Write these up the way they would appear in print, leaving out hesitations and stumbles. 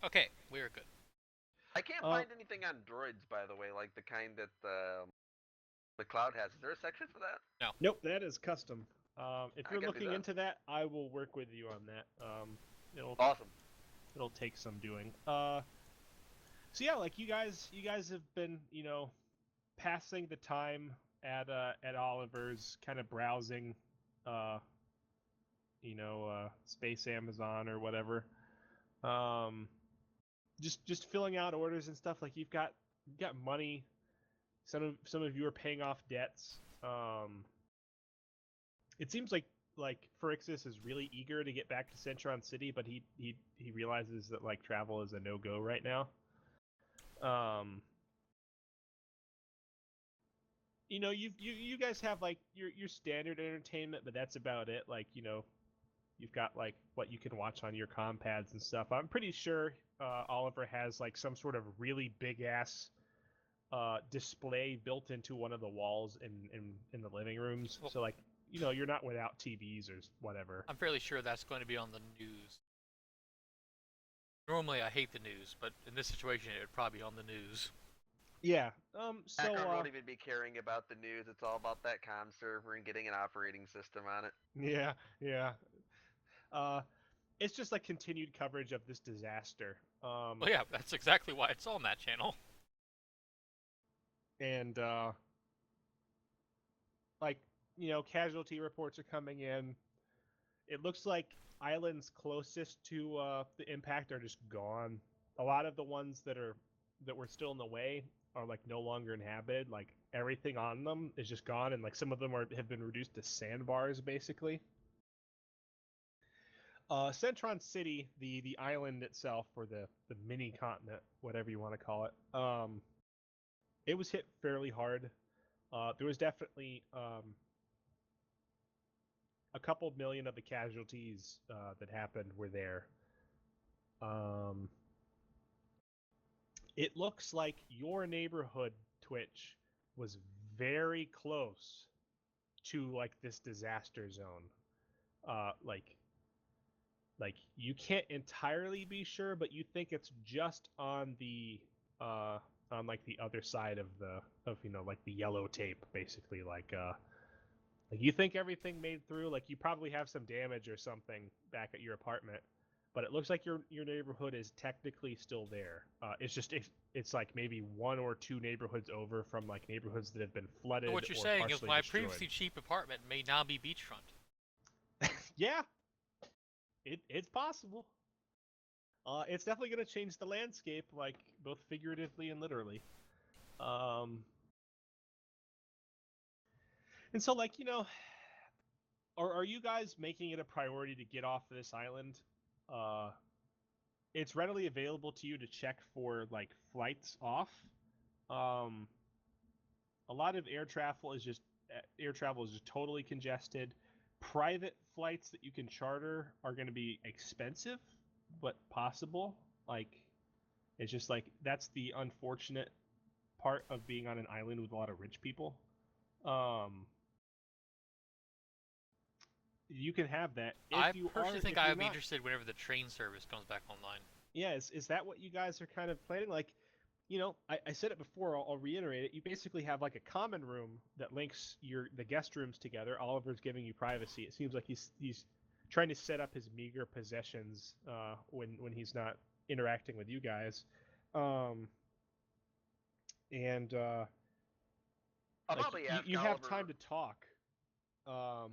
Okay, we're good. I can't Uh, find anything on droids, by the way, like the kind that the cloud has. Is there a section for that? No. nope, that is custom. If I you're can do looking that. into that, I will work with you on that. It'll Awesome. it'll take some doing. So yeah, like you guys have been, passing the time at Oliver's, kind of browsing, uh, Space Amazon or whatever. Um, just filling out orders and stuff. Like you've got money. Some of you are paying off debts. It seems like Phyrexius is really eager to get back to Centron City, but he realizes that like travel is a no go right now. Um, you guys have like your standard entertainment, but that's about it. Like you've got like what you can watch on your compads and stuff. I'm pretty sure Oliver has like some sort of really big ass display built into one of the walls in the living rooms. Well, So like you're not without TVs or whatever. I'm fairly sure that's going to be on the news. Normally, I hate the news, but in this situation, it would probably be on the news. Yeah. Akron won't even be caring about the news. It's all about that comm server and getting an operating system on it. Yeah, yeah. Uh, it's just like continued coverage of this disaster. Well, yeah, that's exactly why it's on that channel. And like casualty reports are coming in. It looks like islands closest to the impact are just gone. A lot of the ones that were still in the way are like no longer inhabited. Like everything on them is just gone, and like some of them have been reduced to sandbars basically. Centron City, the island itself, or the mini continent, whatever you want to call it, it was hit fairly hard. There was definitely a couple million of the casualties that happened were there. Um, it looks like your neighborhood, Twitch, was very close to like this disaster zone. Like you can't entirely be sure, but you think it's just uh on like the other side of like the yellow tape, basically. Like you think everything made through. Like you probably have some damage or something back at your apartment, but it looks like your neighborhood is technically still there. It's just it's like maybe one or two neighborhoods over from like neighborhoods that have been So flooded what you're or saying is partially my destroyed. previously cheap apartment may now be beachfront. Yeah, it's possible. It's definitely going to change the landscape, like both figuratively and literally. Um, and so, like, are you guys making it a priority to get off this island? Uh, it's readily available to you to check for like flights off. Um, a lot of air travel is just totally congested. Private flights that you can charter are going to be expensive, but possible. Like, it's just like that's the unfortunate part of being on an island with a lot of rich people. Um, you can have that I if you are personally think if I you're would be not. interested whenever the train service comes back online. Yeah, is that what you guys are kind of planning? Like, I said it before. I'll reiterate it. You basically have like a common room that links the guest rooms together. Oliver's giving you privacy. It seems like he's trying to set up his meager possessions when he's not interacting with you guys. Um, and I'll like probably you, ask you have time Oliver. to talk. Um,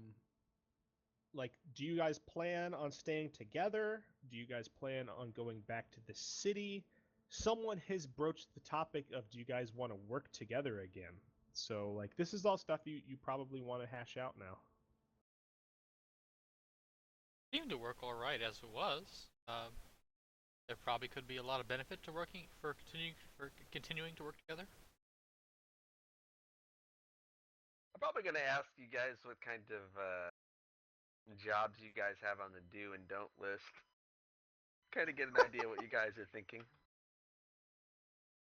like, do you guys plan on staying together? Do you guys plan on going back to the city? Someone has broached the topic of, do you guys want to work together again? So like this is all stuff you probably want to hash out now. It seemed to work all right as it was. There probably could be a lot of benefit to continuing to work together. I'm probably gonna ask you guys what kind of jobs you guys have on the do and don't list. Kind of get an idea what you guys are thinking.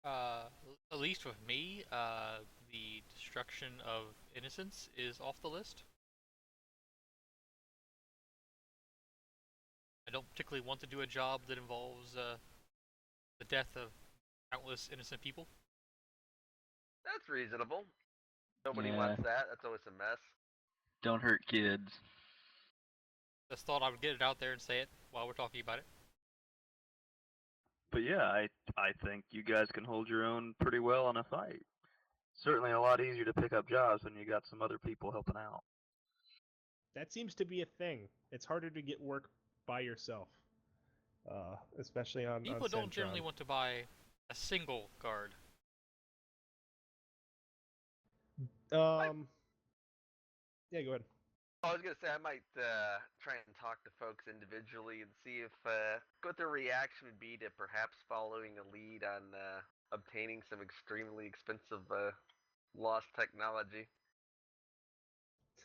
At least with me, the destruction of innocence is off the list. I don't particularly want to do a job that involves the death of countless innocent people. That's reasonable. Nobody Yeah. wants that. That's always a mess. Don't hurt kids. Just thought I would get it out there and say it while we're talking about it. But yeah, I think you guys can hold your own pretty well in a fight. Certainly a lot easier to pick up jobs when you got some other people helping out. That seems to be a thing. It's harder to get work by yourself, especially on. People don't generally want to buy a single guard. Yeah, go ahead. I was gonna say I might try and talk to folks individually and see if what their reaction would be to perhaps following a lead on obtaining some extremely expensive lost technology.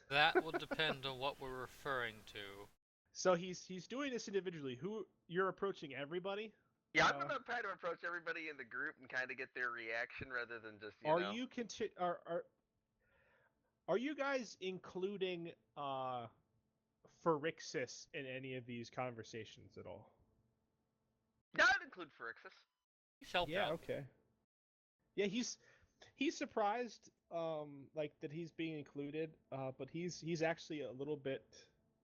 That will depend on what we're referring to. So he's doing this individually. Who you're approaching everybody? Yeah, I'm gonna try to approach everybody in the group and kind of get their reaction rather than just you Are know. you are you guys including Phyrexius in any of these conversations at all? Yeah, I'd include Phyrexius. He's helped Yeah, out. okay. Yeah, he's surprised like that he's being included, but he's actually a little bit,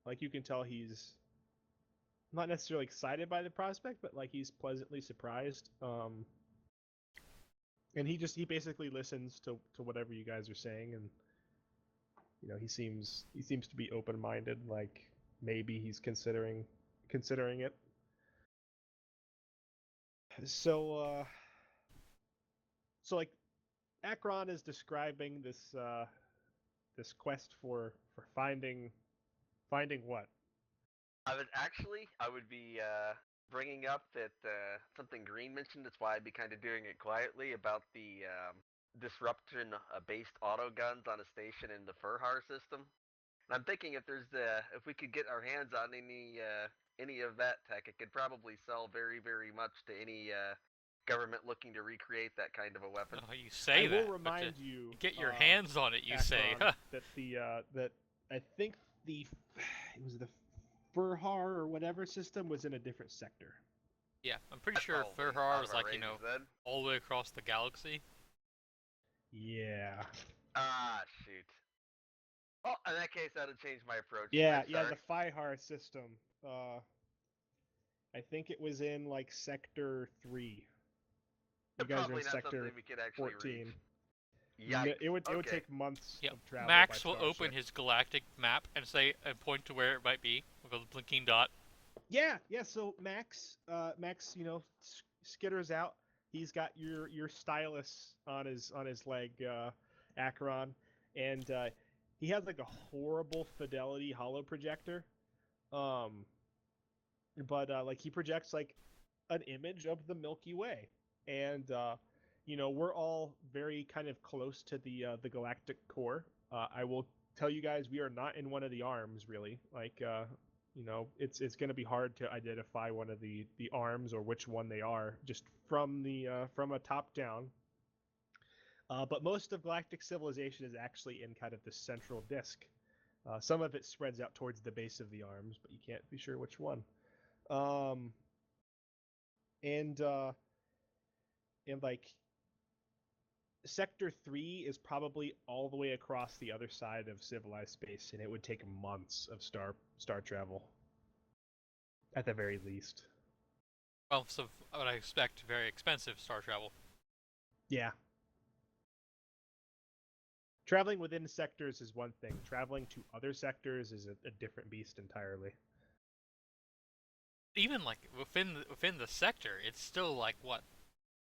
like, you can tell he's not necessarily excited by the prospect, but like he's pleasantly surprised. And he basically listens to whatever you guys are saying, and you know, he seems to be open-minded, like maybe he's considering it. So like Akron is describing this this quest for finding what? I would be bringing up that something Green mentioned. That's why I'd be kind of doing it quietly about the disruption-based auto guns on a station in the Furhar system. And I'm thinking if we could get our hands on any of that tech, it could probably sell very, very much to any government looking to recreate that kind of a weapon. Oh, you say I that. will remind but you. get your hands on it. You say. Akron, that that I think it was the Furhar or whatever system was in a different sector. Yeah, I'm pretty That's sure probably Furhar out was of our like, range then. all the way across the galaxy. Yeah. Ah, shoot. Oh, in that case, that'd change my approach. Yeah, I'm yeah, sorry. the Fihar system. I think it was in like Sector 3. You guys are Probably in not Sector something we could actually 14. reach. Yikes. It would Okay. take months Yep. of travel. Max by will open starship. his galactic map and point to where it might be with a blinking dot. Yeah. So Max, you know, skitters out. He's got your stylus on his leg, Akron, and he has like a horrible fidelity holo projector. But like he projects like an image of the Milky Way, and you know, we're all very kind of close to the galactic core. I will tell you guys, we are not in one of the arms really. Like you know, it's going to be hard to identify one of the arms or which one they are just from a top down. But most of galactic civilization is actually in kind of the central disk. Some of it spreads out towards the base of the arms, but you can't be sure which one. And like Sector 3 is probably all the way across the other side of civilized space, and it would take months of star travel at the very least. Well, so what I expect, very expensive star travel. Yeah. Traveling within sectors is one thing. Traveling to other sectors is a different beast entirely. Even like within the sector, it's still like what,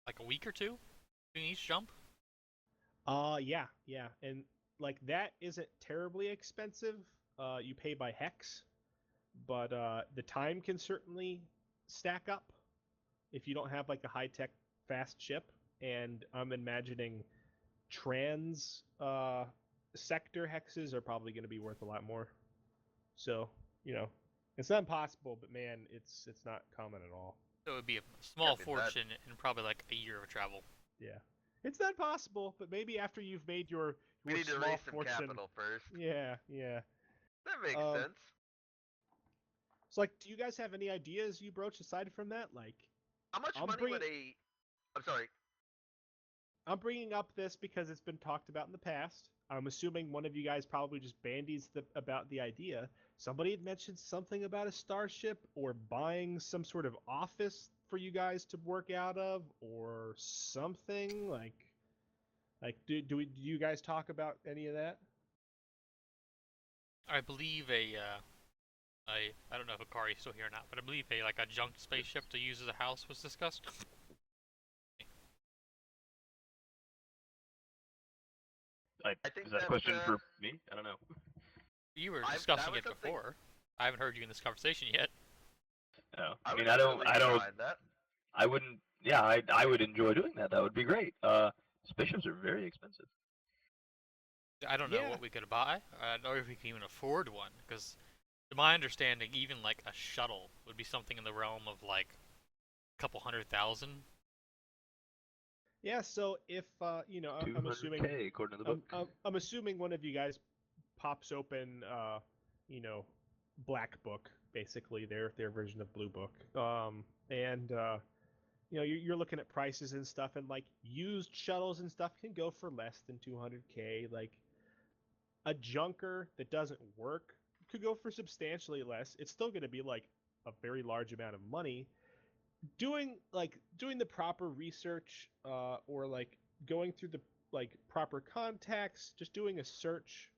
like a week or two between each jump. Yeah, and like that isn't terribly expensive. You pay by hex, but the time can certainly stack up if you don't have like a high-tech fast ship. And I'm imagining trans sector hexes are probably going to be worth a lot more. So, you know, it's not impossible, but man, it's not common at all. So it would be a small Can't be bad. fortune and probably like a year of travel. Yeah. It's not possible, but maybe after you've made your We need to small raise some fortune. capital first. Yeah. That makes Um, sense. So, like, do you guys have any ideas you broach aside from that? Like, How much I'm money would a? I'm sorry. I'm bringing up this because it's been talked about in the past. I'm assuming one of you guys probably just bandies about the idea. Somebody had mentioned something about a starship or buying some sort of office for you guys to work out of or something do you guys talk about any of that? I believe I don't know if Akari's still here or not, but I believe a junk spaceship to use as a house was discussed. I think Is that a that question for me? I don't know. You were that discussing was it something before. I haven't heard you in this conversation yet. No. I I would mean, I don't. definitely I be don't. behind that. I wouldn't. Yeah, I would enjoy doing that. That would be great. Spaceships are very expensive. I don't know Yeah. what we could buy, or if we can even afford one, because to my understanding, even like a shuttle would be something in the realm of like a couple 100,000. Yeah, so if I'm assuming 200K according to the book. I'm assuming one of you guys pops open you know Black Book, basically their version of Blue Book. And you're looking at prices and stuff, and like used shuttles and stuff can go for less than 200K. Like a junker that doesn't work could go for substantially less. It's still going to be like a very large amount of money. Doing the proper research, or like going through the like proper contacts, just doing a search.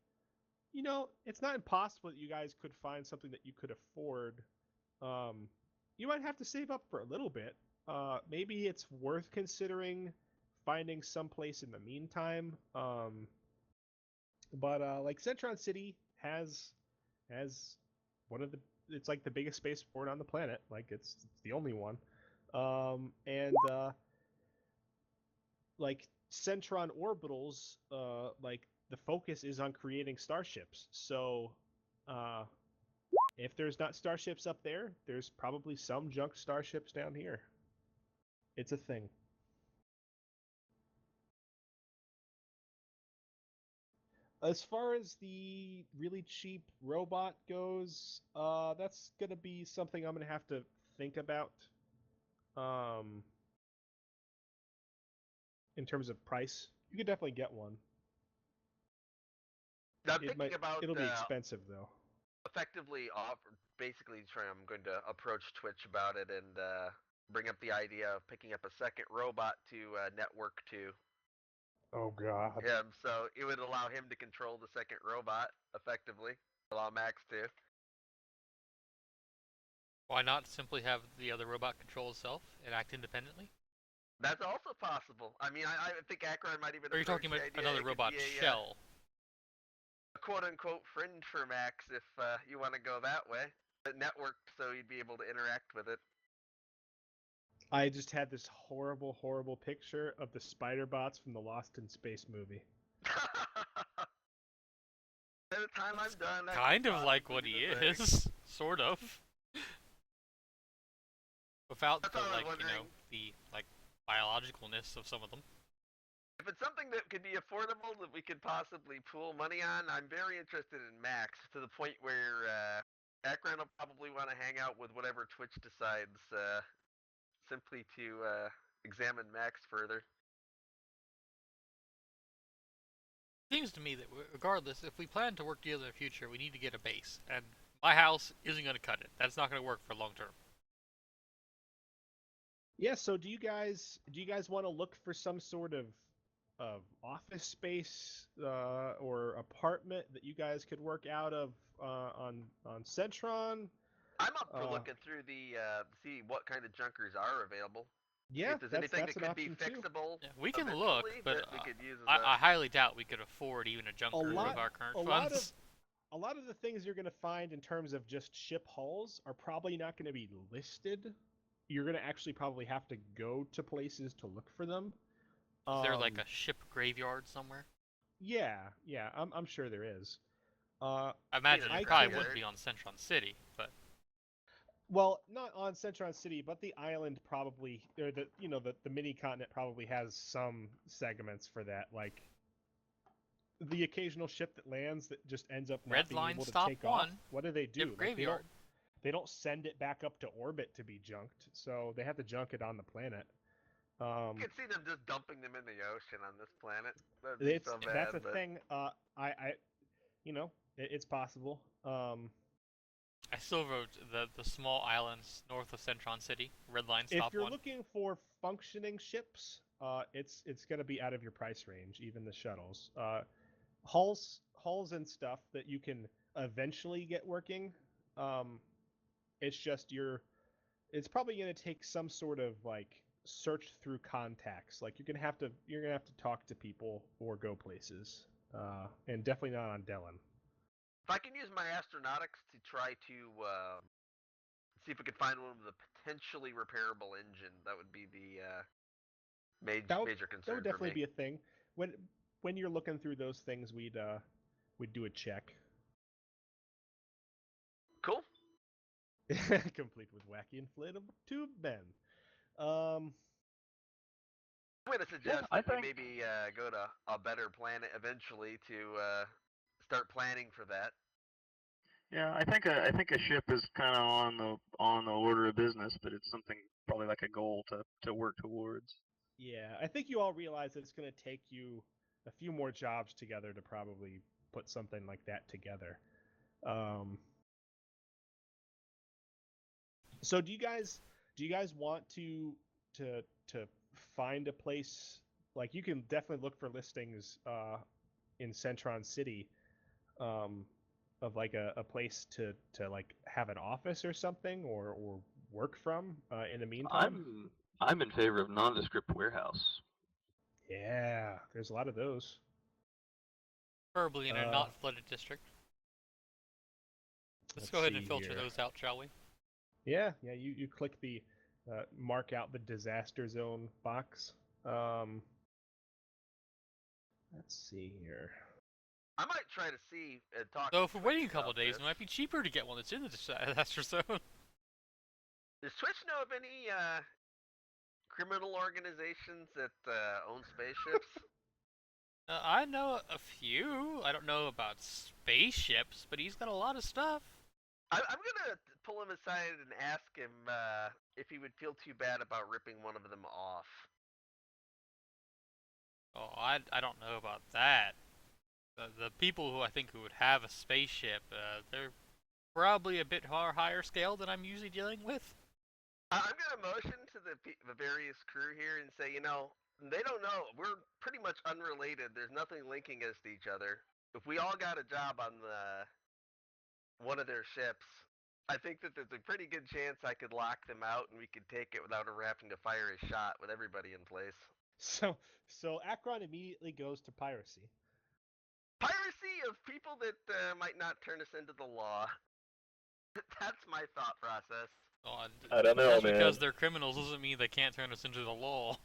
It's not impossible that you guys could find something that you could afford. You might have to save up for a little bit. Maybe it's worth considering finding someplace in the meantime. But like Centron City has one of the it's like the biggest spaceport on the planet. Like it's the only one. And like Centron orbitals, like the focus is on creating starships. So uh, if there's not starships up there, there's probably some junk starships down here. It's a thing. As far as the really cheap robot goes, that's gonna be something I'm gonna have to think about. Um, in terms of price, you could definitely get one. Now, I'm It thinking might. about It'll be expensive though. effectively offer. Basically, I'm going to approach Twitch about it and bring up the idea of picking up a second robot to network to. Oh God. So it would allow him to control the second robot effectively. Allow Max to. Why not simply have the other robot control itself and act independently? That's also possible. I mean, I think Akron might even. Or are you talking about approach the idea another it could robot be a, shell? a quote-unquote friend for Max, if you want to go that way. But networked, so he'd be able to interact with it. I just had this horrible, horrible picture of the spider bots from the Lost in Space movie. By the time I'm done, that Kind could of like what possibly he be the thing. is, sort of. Without That's the all I'm like, wondering. the like biologicalness of some of them. If it's something that could be affordable that we could possibly pool money on, I'm very interested in Max to the point where Akron will probably want to hang out with whatever Twitch decides, simply to examine Max further. Seems to me that regardless, if we plan to work together in the future, we need to get a base, and my house isn't going to cut it. That's not going to work for long term. Yeah. So do you guys want to look for some sort of office space or apartment that you guys could work out of on Centron? I'm up for Uh, looking through the see what kind of junkers are available. Yeah, If there's that's anything that's that an could be option too. fixable, Yeah, we can look, eventually, but that we could use as I highly doubt we could afford even a junker lot- with our current a lot funds. A lot of the things you're going to find in terms of just ship hulls are probably not going to be listed. You're going to actually probably have to go to places to look for them. Is there like a ship graveyard somewhere? Yeah, I'm sure there is. I imagine I it probably can- wouldn't be on Centron City, but Well, not on Centron City, but the island probably, or the mini continent probably has some segments for that. Like the occasional ship that lands that just ends up not Red being Line able to Stop take 1, off. What do they do? ship graveyard. they don't send it back up to orbit to be junked, so they have to junk it on the planet. I could see them just dumping them in the ocean on this planet. That'd be so bad. That's a but thing. It's possible. I still wrote the small islands north of Centron City. Red Line If stop you're one. looking for functioning ships, it's gonna be out of your price range, even the shuttles. Hulls and stuff that you can eventually get working. It's just it's probably gonna take some sort of like search through contacts. Like you're gonna have to talk to people or go places. And definitely not on Dellen. If I can use my astronautics to try to see if we could find one with a potentially repairable engine, that would be the major concern That would definitely for be me. a thing. When you're looking through those things, we'd do a check. Cool. Complete with wacky inflatable tube men. I'm gonna suggest I that we think- maybe go to a better planet eventually to start planning for that. Yeah, I think a ship is kind of on the order of business, but it's something probably like a goal to work towards. Yeah, I think you all realize that it's going to take you a few more jobs together to probably put something like that together. So do you guys want to find a place? Like you can definitely look for listings in Centron City of like a place to like have an office or something or work from in the meantime. I'm in favor of nondescript warehouse. Yeah, there's a lot of those. Preferably in a not flooded district. Let's go ahead and see filter here. those out, shall we? Yeah. You click the mark out the disaster zone box. Let's see here. I might try to see and talk. So to if we're waiting a Twitch couple about days, this. it might be cheaper to get one that's in the disaster zone. Does Twitch know of any criminal organizations that own spaceships? I know a few. I don't know about spaceships, but he's got a lot of stuff. I'm gonna pull him aside and ask him if he would feel too bad about ripping one of them off. Oh, I don't know about that. The people who I think who would have a spaceship, they're probably a bit higher scale than I'm usually dealing with. I'm gonna motion to the various crew here and say, they don't know. We're pretty much unrelated. There's nothing linking us to each other. If we all got a job on one of their ships, I think that there's a pretty good chance I could lock them out and we could take it without ever having to fire a shot with everybody in place. So Akron immediately goes to piracy. Piracy of people that might not turn us into the law. That's my thought process. Oh, I don't know, just because man. they're criminals doesn't mean they can't turn us into the law.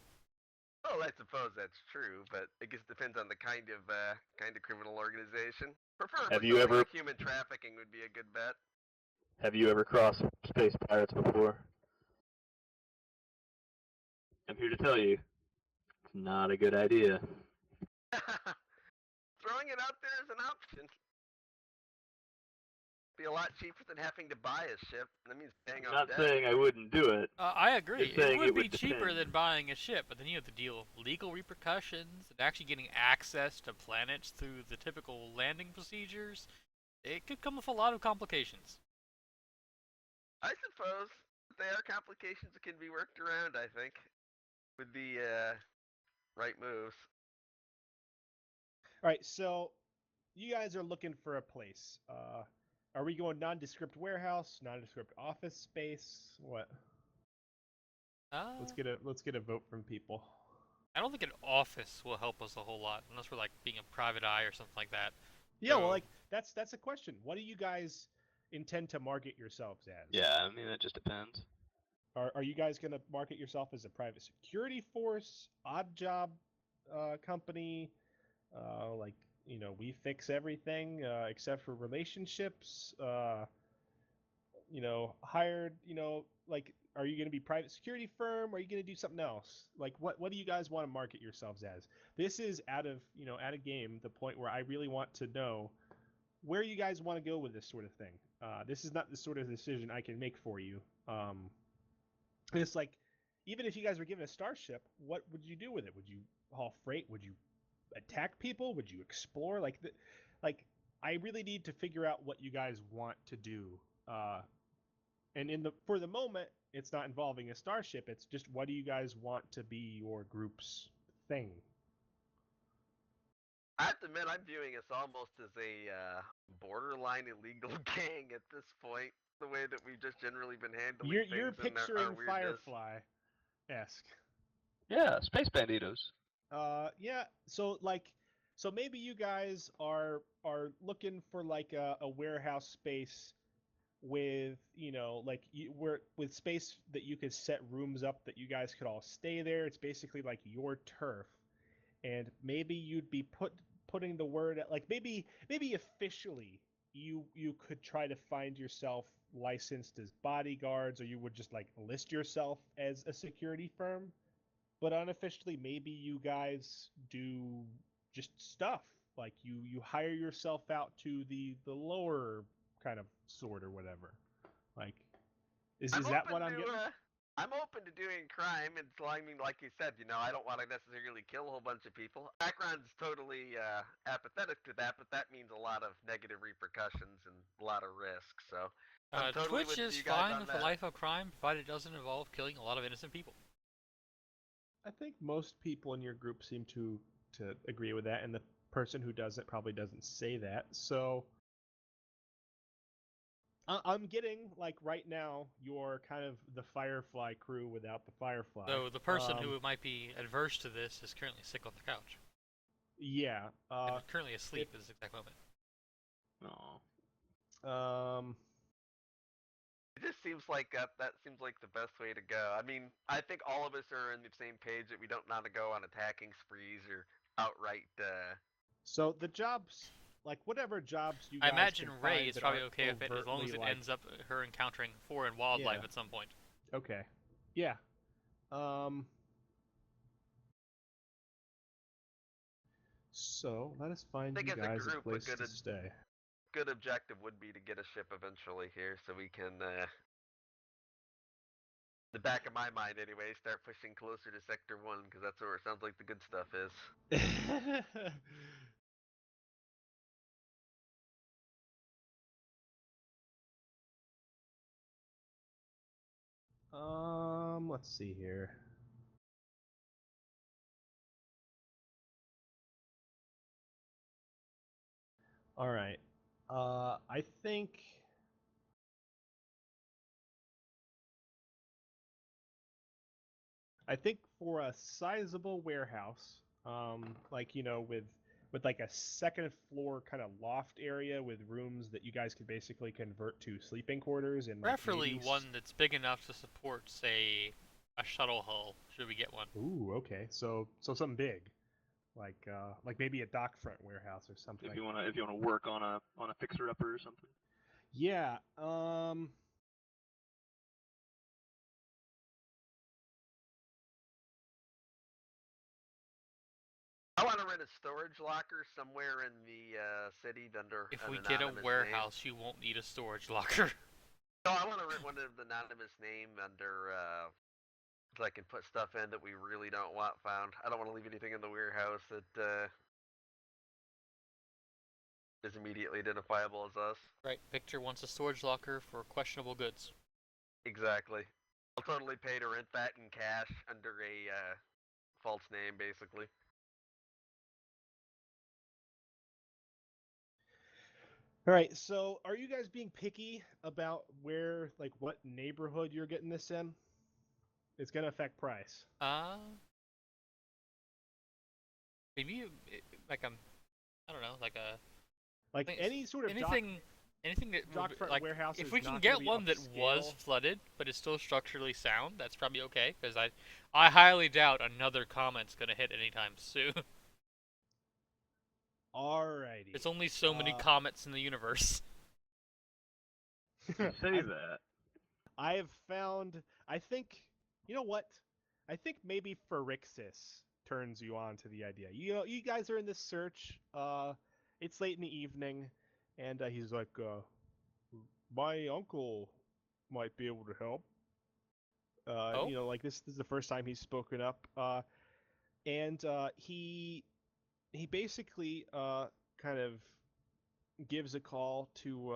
Well, I suppose that's true, but I guess it depends on the kind of criminal organization. Preferably Have you something ever- like human trafficking would be a good bet. Have you ever crossed space pirates before? I'm here to tell you, it's not a good idea. Throwing it out there is an option. Be a lot cheaper than having to buy a ship. That means paying I'm off not debt. saying I wouldn't do it. I agree. Just saying It would it be would cheaper depend. than buying a ship, but then you have to deal with legal repercussions and actually getting access to planets through the typical landing procedures. It could come with a lot of complications. I suppose there are complications that can be worked around, I think, with the right moves. All right, so you guys are looking for a place. Are we going nondescript warehouse, nondescript office space? What? Let's get a vote from people. I don't think an office will help us a whole lot unless we're like being a private eye or something like that. Yeah, well, So- like that's a question. What do you guys intend to market yourselves as? Yeah, I mean, that just depends. Are you guys going to market yourself as a private security force, odd job company? Like, we fix everything except for relationships. Hired, like, are you going to be private security firm? Or are you going to do something else? Like, what do you guys want to market yourselves as? This is out of game, the point where I really want to know where you guys want to go with this sort of thing. This is not the sort of decision I can make for you. It's like, even if you guys were given a starship, what would you do with it? Would you haul freight? Would you attack people? Would you explore? Like I really need to figure out what you guys want to do. And for the moment, it's not involving a starship. It's just, what do you guys want to be your group's thing? I have to admit, I'm viewing us almost as a borderline illegal gang at this point. The way that we've just generally been handling You're things and picturing our weirdness. Firefly-esque. Yeah, Space Banditos. Yeah. So maybe you guys are looking for like a warehouse space with, like with space that you could set rooms up that you guys could all stay there. It's basically like your turf, and maybe you'd be putting the word at, like, maybe officially you could try to find yourself licensed as bodyguards, or you would just like list yourself as a security firm. But unofficially, maybe you guys do just stuff, like you hire yourself out to the lower kind of sort or whatever. Like, is that what I'm getting? I'm open to doing crime, and so I mean, like you said, I don't want to necessarily kill a whole bunch of people. Background's totally apathetic to that, but that means a lot of negative repercussions and a lot of risk. So I'm totally Twitch with is you guys fine on with that. a life of crime, provided it doesn't involve killing a lot of innocent people. I think most people in your group seem to agree with that, and the person who does it probably doesn't say that. So I'm getting, like, right now, you're kind of the Firefly crew without the Firefly. So the person who might be adverse to this is currently sick on the couch. Yeah. And currently asleep at this exact moment. Oh. It just seems like that seems like the best way to go. I mean, I think all of us are on the same page that we don't want to go on attacking sprees or outright. So the jobs, like whatever jobs you I guys imagine can Ray find is that probably aren't okay with it, as long as it overtly, ends up her encountering foreign wildlife Yeah. at some point. Okay. Yeah. So let us find I think you as a guys a group, place to stay. good objective would be to get a ship eventually here, so we can. The back of my mind, anyway, start pushing closer to Sector 1, because that's where it sounds like the good stuff is. Let's see here. All right. I think for a sizable warehouse, like, with like a second floor kind of loft area with rooms that you guys could basically convert to sleeping quarters, and like Preferably maybe one that's big enough to support, say, a shuttle hull, should we get one. Ooh, okay. So something big, like maybe a dock front warehouse or something. If you wanna work on a fixer upper or something. Yeah. I want to rent a storage locker somewhere in the city under If an we get a anonymous warehouse, you won't need a storage locker. No, I want to rent one of the anonymous name under, so I can put stuff in that we really don't want found. I don't want to leave anything in the warehouse that is immediately identifiable as us. Right, Victor wants a storage locker for questionable goods. Exactly. I'll totally pay to rent that in cash under a false name, basically. All right. So, are you guys being picky about where, like, what neighborhood you're getting this in? It's gonna affect price. Maybe like I don't know, like a Like Thing- any sort of anything that dock would, front like warehouse if is we can not get gonna be one that was upscale. flooded but is still structurally sound, that's probably okay. Because I highly doubt another comment's gonna hit anytime soon. Alrighty. There's only so many comets in the universe. You say that. I have found. I think. You know what? I think maybe Phyrexius turns you on to the idea. You guys are in this search. It's late in the evening, and he's like, my uncle might be able to help. Oh? You know, like this is the first time he's spoken up. And he basically kind of gives a call to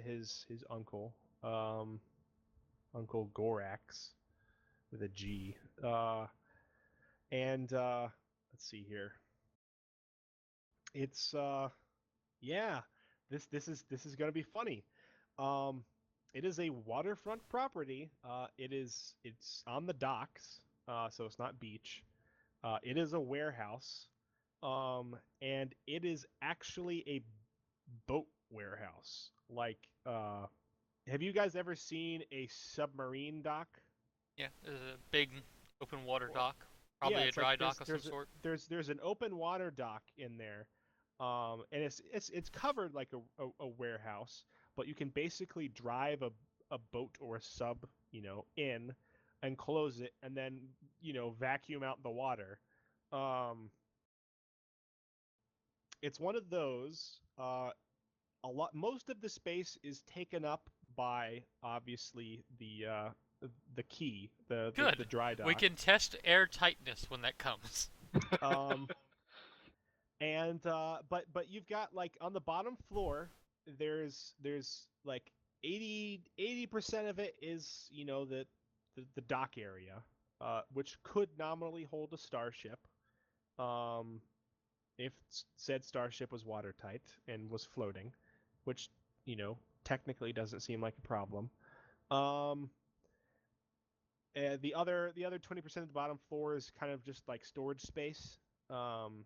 his uncle, Uncle Gorax with a G. And let's see here. It's yeah, this is gonna be funny. Um, it is a waterfront property. It's on the docks, so it's not beach. It is a warehouse, and it is actually a boat warehouse. Like, have you guys ever seen a submarine dock? Yeah, there's a big open water Well, dock. Probably Yeah, a it's dry like dock of some sort. there's an open water dock in there, and it's covered like a warehouse, but you can basically drive a boat or a sub, in, and close it, and then vacuum out the water. Um, it's one of those. Most of the space is taken up by obviously the key, the Good. dry dock. We can test air tightness when that comes. Um, and but you've got like on the bottom floor, there's like 80% of it is the dock area, which could nominally hold a starship, um, if said starship was watertight and was floating, which technically doesn't seem like a problem. Um, the other 20% of the bottom floor is kind of just like storage space. Um,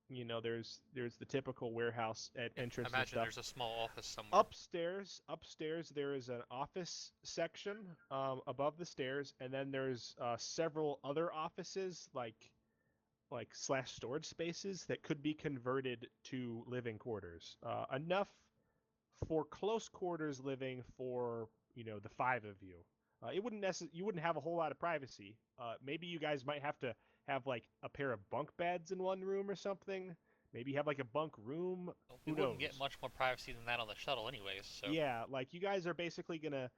there's the typical warehouse at I entrance and imagine stuff. there's a small office somewhere. Upstairs there is an office section above the stairs, and then there's several other offices like slash storage spaces that could be converted to living quarters. Enough for close quarters living for the five of you. You wouldn't have a whole lot of privacy. Maybe you guys might have to have like a pair of bunk beds in one room or something. Maybe have like a bunk room. We Who wouldn't knows? get much more privacy than that on the shuttle, anyways. So Yeah, like you guys are basically gonna,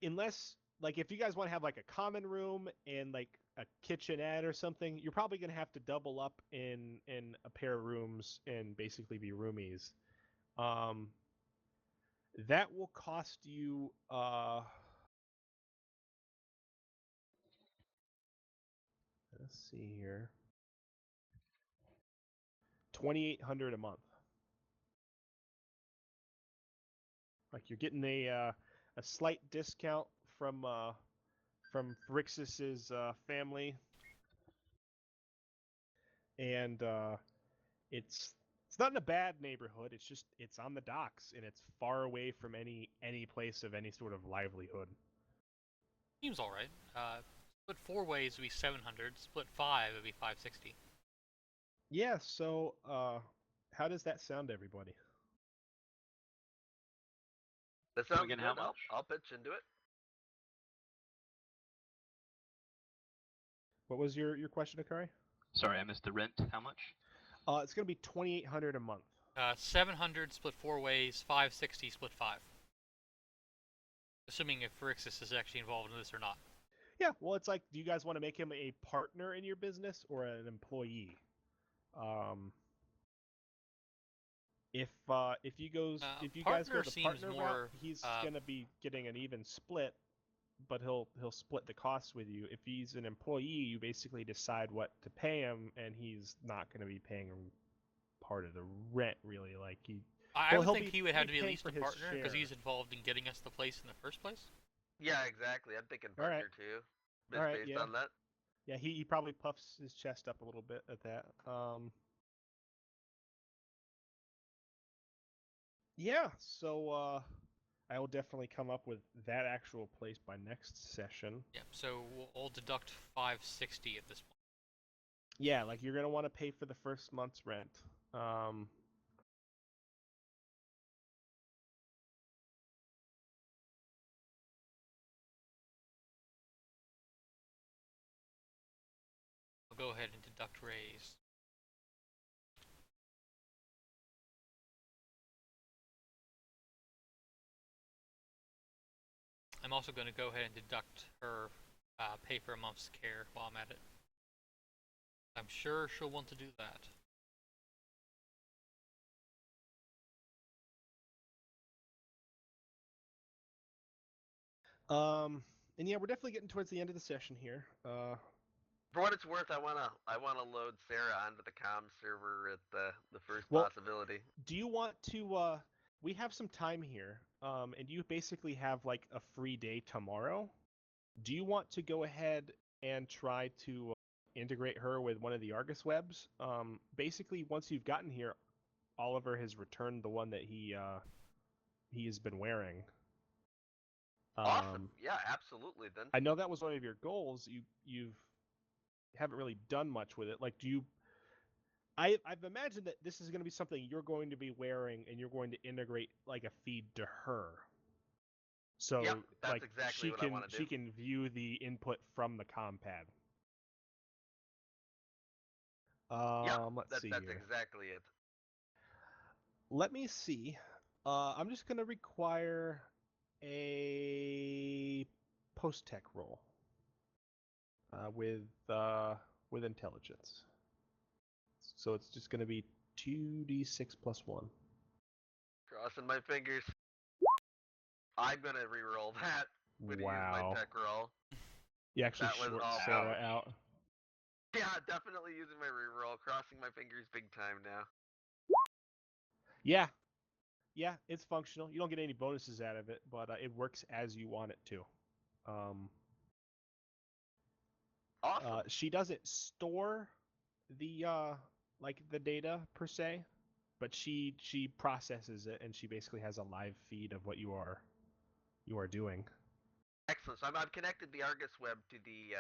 unless like if you guys want to have like a common room and like a kitchenette or something, you're probably gonna have to double up in a pair of rooms and basically be roomies. Um, that will cost you let's see here. 2,800 a month. Like you're getting a slight discount from Phrixus's family, and it's not in a bad neighborhood. It's just it's on the docks and it's far away from any place of any sort of livelihood. seems all right. Split 4 ways would be 700. Split 5 would be 560. Yeah. So how does that sound to everybody? That Come sounds again, good. how much? I'll pitch into it. What was your question, Akari? Sorry, I missed the rent. How much? It's gonna be 2,800 a month. 700 split 4 ways, 560 split 5. Assuming if Phrixus is actually involved in this or not. Yeah, well, it's like, do you guys want to make him a partner in your business or an employee? If you guys go Partner the seems partner route, more, he's gonna be getting an even split, but he'll split the costs with you. If he's an employee, you basically decide what to pay him, and he's not gonna be paying part of the rent really. Like I would he'll think be- he would have to be he'll at pay least for a his partner because share. he's involved in getting us the place in the first place. Yeah, exactly. I'm thinking All right. partner too. Just All right, based yeah. on that. Yeah, he probably puffs his chest up a little bit at that. Yeah, so I will definitely come up with that actual place by next session. Yep. So we'll deduct 560 at this point. Yeah, like you're gonna want to pay for the first month's rent. Um, We'll go ahead and deduct raise. I'm also going to go ahead and deduct her pay for a month's care while I'm at it. I'm sure she'll want to do that. And yeah, we're definitely getting towards the end of the session here. For what it's worth, I wanna load Sarah onto the comm server at the first Well, possibility. do you want to? We have some time here, and you basically have like a free day tomorrow. Do you want to go ahead and try to integrate her with one of the Argus webs? Basically, once you've gotten here, Oliver has returned the one that he has been wearing. Awesome. Yeah, absolutely. Then I know that was one of your goals. You haven't really done much with it. Like, do you? I've imagined that this is going to be something you're going to be wearing, and you're going to integrate like a feed to her. So Yep, that's like exactly she what I can wanna do. she can view the input from the compad. Let's that's see that's here. exactly it. Let me see. I'm just gonna require a post-tech roll with intelligence. So it's just gonna be 2d6 plus 1. Crossing my fingers. I'm gonna re-roll that. I'm gonna use my Wow. tech roll. You actually That was short all Sarah ouch. out. Yeah, definitely using my re-roll. Crossing my fingers big time now. Yeah. Yeah, it's functional. You don't get any bonuses out of it, but it works as you want it to. Awesome. She doesn't store the like the data per se, but she processes it, and she basically has a live feed of what you are doing Excellent. So I've connected the Argus web to the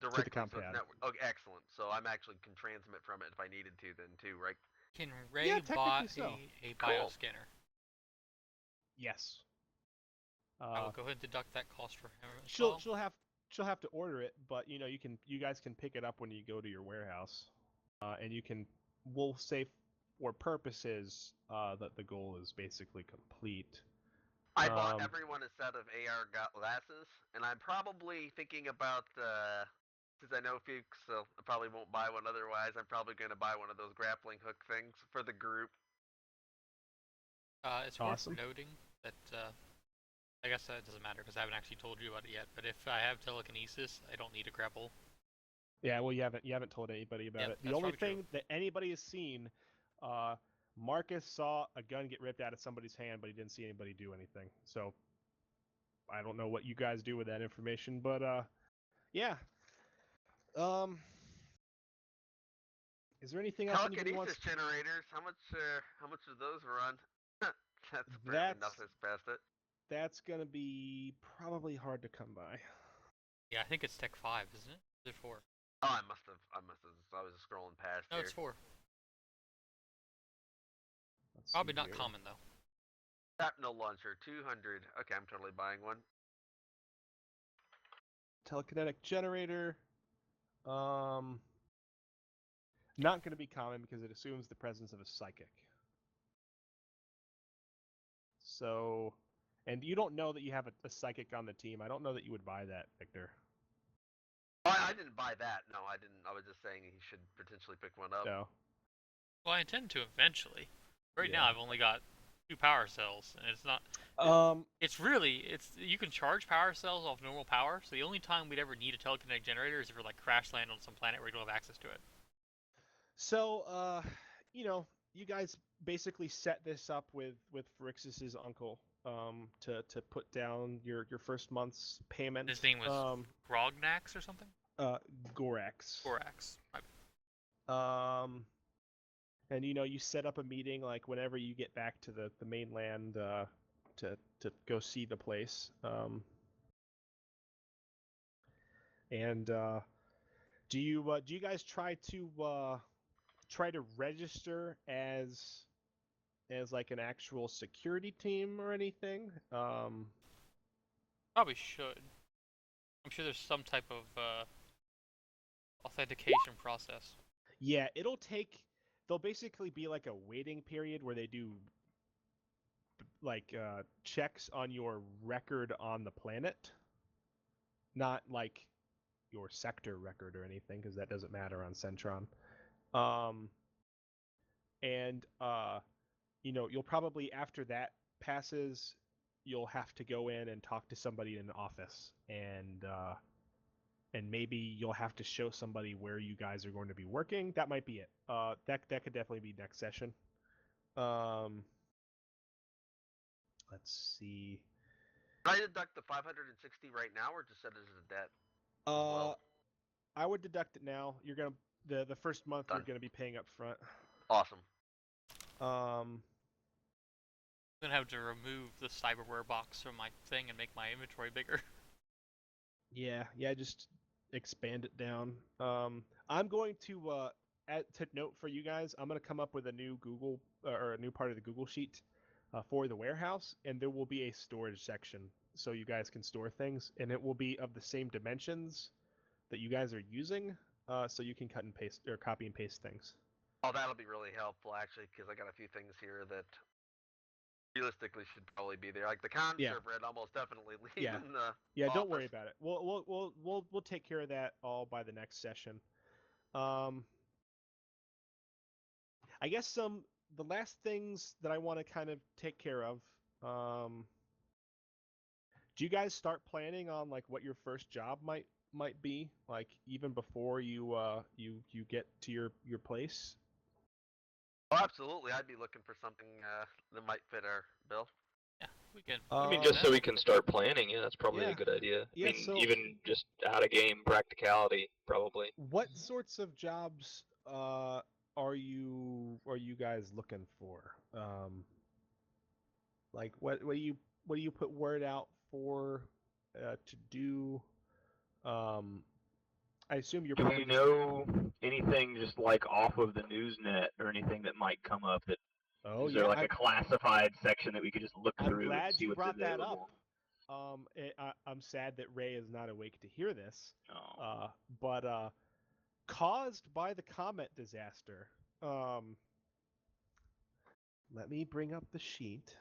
to the directly, so it's compad. network. Okay, excellent. So I'm actually can transmit from it if I needed to then too, right? Can Ray Yeah, buy technically so. a Cool. bioscanner? Yes. I will go ahead and deduct that cost for him as she'll well. she'll have to order it, but you guys can pick it up when you go to your warehouse, and we'll say for purposes that the goal is basically complete. I bought everyone a set of AR glasses, and I'm probably thinking about, since I know Fuchs, so I probably won't buy one otherwise, I'm probably going to buy one of those grappling hook things for the group. It's Awesome. worth noting that I guess that doesn't matter because I haven't actually told you about it yet. But if I have telekinesis, I don't need a grapple. Yeah, well, you haven't told anybody about Yep, it. The that's only probably thing that anybody has seen, Marcus saw a gun get ripped out of somebody's hand, but he didn't see anybody do anything. So I don't know what you guys do with that information, but yeah. Is there anything else anybody wants? Telekinesis generators, how much do those run? That's apparently That's nothing's past it. that's gonna be probably hard to come by. Yeah, I think it's Tech 5, isn't it? Is it 4? Oh, I was scrolling past No, here. it's 4. Let's Probably see not here. common though. Shrapnel launcher, 200. Okay, I'm totally buying one. Telekinetic generator. Not going to be common because it assumes the presence of a psychic. So, and you don't know that you have a psychic on the team. I don't know that you would buy that, Victor. Oh, I didn't buy that. No, I didn't. I was just saying he should potentially pick one up. No. Well, I intend to eventually. Right Yeah. now, I've only got 2 power cells, and it's not. It's you can charge power cells off normal power. So the only time we'd ever need a telekinetic generator is if we're like crash land on some planet where we don't have access to it. So, you guys basically set this up with Phrixus's uncle, to put down your first month's payment. His name was Grognax or something. Gorax. Gorax. My bad. And you set up a meeting like whenever you get back to the mainland to go see the place. And do you guys try to register as like an actual security team or anything? Probably should. I'm sure there's some type of authentication process. Yeah, there'll basically be like a waiting period where they do checks on your record on the planet, not like your sector record or anything, because that doesn't matter on Centron. And you'll probably, after that passes, you'll have to go in and talk to somebody in the office, and maybe you'll have to show somebody where you guys are going to be working. That might be it. That could definitely be next session. Let's see. Can I deduct the 560 right now, or just set it as a debt? Well, I would deduct it now. You're gonna the first month Done. you're gonna be paying up front. Awesome. I'm gonna have to remove the cyberware box from my thing and make my inventory bigger. Yeah, just expand it down. I'm going to note for you guys. I'm gonna come up with a new Google or a new part of the Google sheet for the warehouse, and there will be a storage section so you guys can store things, and it will be of the same dimensions that you guys are using, so you can cut and paste or copy and paste things. Oh, that'll be really helpful, actually, because I got a few things here that realistically should probably be there. Like the con server, I'd almost definitely leave in the office. Don't worry about it. We'll take care of that all by the next session. I guess the last things that I want to kind of take care of. Do you guys start planning on like what your first job might be, like even before you get to your place? Oh, absolutely. I'd be looking for something that might fit our bill. Yeah, we can. I mean, just so we can start planning. Yeah, that's probably a good idea. Yeah, I mean, even just out of game practicality, probably. What sorts of jobs are you guys looking for? Like what do you put word out for to do? I assume you're. Do we know anything just like off of the Newsnet or anything that might come up? That is there like a classified section that we could just look through and see what's available? I'm glad you brought that up. I'm sad that Ray is not awake to hear this. Oh. But caused by the comet disaster. Let me bring up the sheet.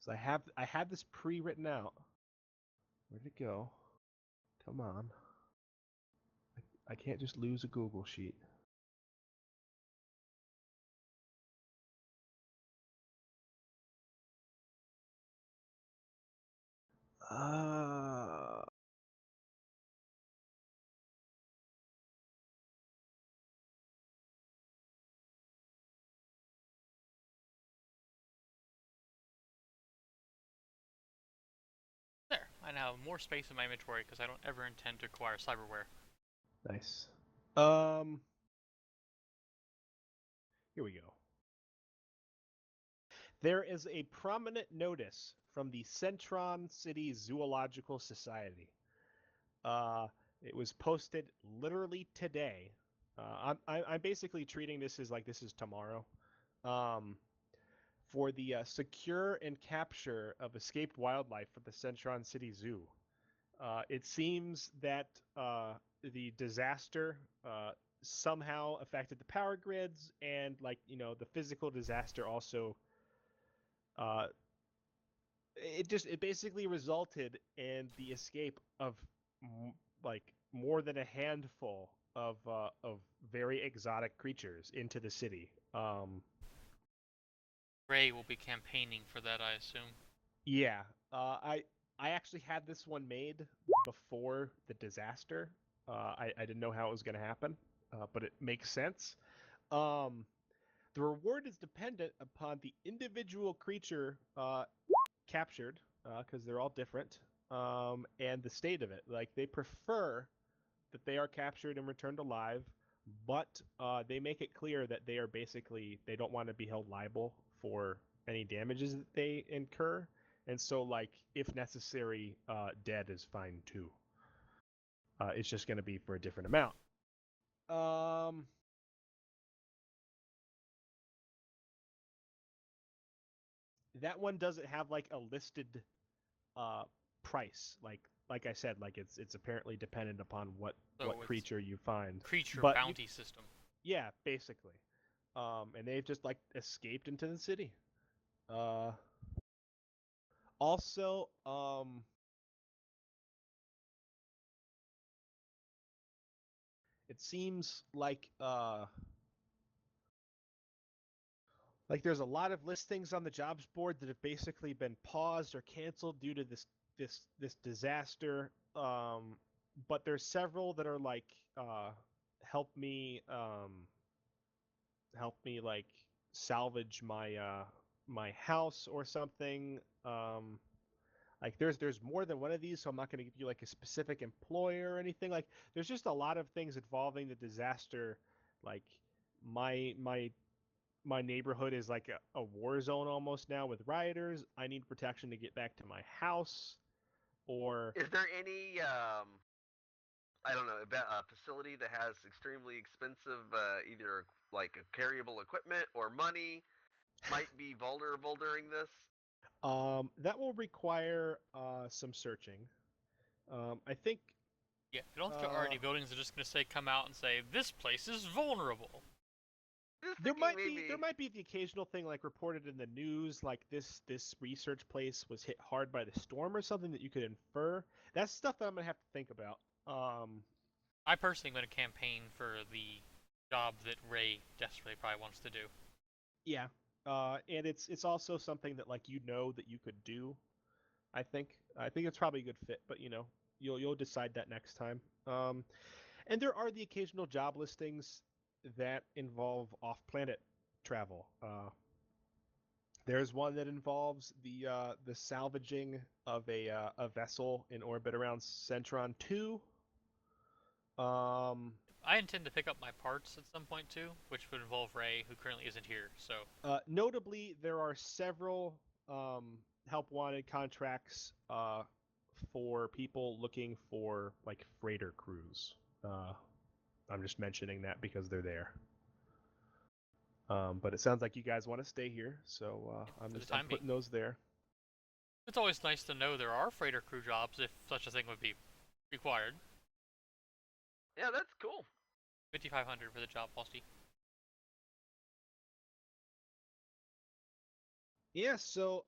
So I had this pre-written out. Where'd it go? Come on. I can't just lose a Google sheet. There, I now have more space in my inventory because I don't ever intend to acquire cyberware. Nice. Here we go. There is a prominent notice from the Centron City Zoological Society. It was posted literally today. I'm basically treating this as like this is tomorrow. For the secure and capture of escaped wildlife for the Centron City Zoo. It seems that the disaster somehow affected the power grids, and the physical disaster also it basically resulted in the escape of more than a handful of very exotic creatures into the city. Ray will be campaigning for that, I assume. Yeah, I actually had this one made before the disaster. I didn't know how it was going to happen, but it makes sense. The reward is dependent upon the individual creature captured, because they're all different, and the state of it. Like, they prefer that they are captured and returned alive, but they make it clear that they don't want to be held liable for any damages that they incur. And so, if necessary, dead is fine too. It's just going to be for a different amount. That one doesn't have a listed price. Like I said, it's apparently dependent upon what creature you find. Creature bounty system. Yeah, basically. And they've just escaped into the city. Also, it seems like there's a lot of listings on the jobs board that have basically been paused or canceled due to this disaster. But there's several that are like help me like salvage my house or something. Like there's more than one of these, so I'm not going to give you like a specific employer or anything. Like there's just a lot of things involving the disaster. Like my neighborhood is like a war zone almost now with rioters. I need protection to get back to my house. Or is there any I don't know, a facility that has extremely expensive either like carryable equipment or money might be vulnerable during this? That will require some searching. I think. Yeah, I don't think there are any buildings that are just going to say come out and say this place is vulnerable. There might be the occasional thing like reported in the news, like this research place was hit hard by the storm or something that you could infer. That's stuff that I'm gonna have to think about. I personally am going to campaign for the job that Ray desperately probably wants to do. Yeah, and it's also something that like that you could do. I think it's probably a good fit, but you'll decide that next time. And there are the occasional job listings that involve off-planet travel. There's one that involves the salvaging of a vessel in orbit around Centron 2. I intend to pick up my parts at some point too, which would involve Ray, who currently isn't here. So, notably, there are several help wanted contracts for people looking for like freighter crews. I'm just mentioning that because they're there. But it sounds like you guys want to stay here, so I'm putting those there. It's always nice to know there are freighter crew jobs if such a thing would be required. Yeah, that's cool. 5,500 for the job, Posty. Yeah, so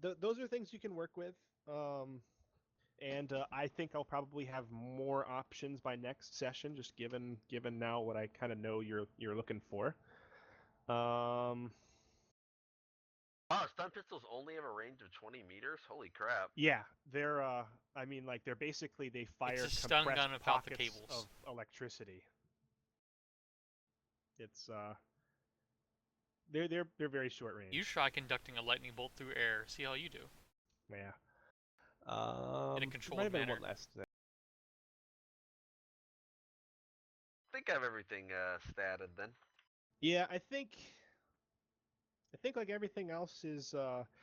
those are things you can work with. And I think I'll probably have more options by next session, just given now what I kind of know you're looking for. Wow, stun pistols only have a range of 20 meters? Holy crap. Yeah, they're I mean like they're basically they fire it's a stun gun without the cables of electricity. It's they're very short range. You try conducting a lightning bolt through air, see how you do. Yeah. In a controlled manner. One last thing. I think I have everything statted then. Yeah, I think like everything else is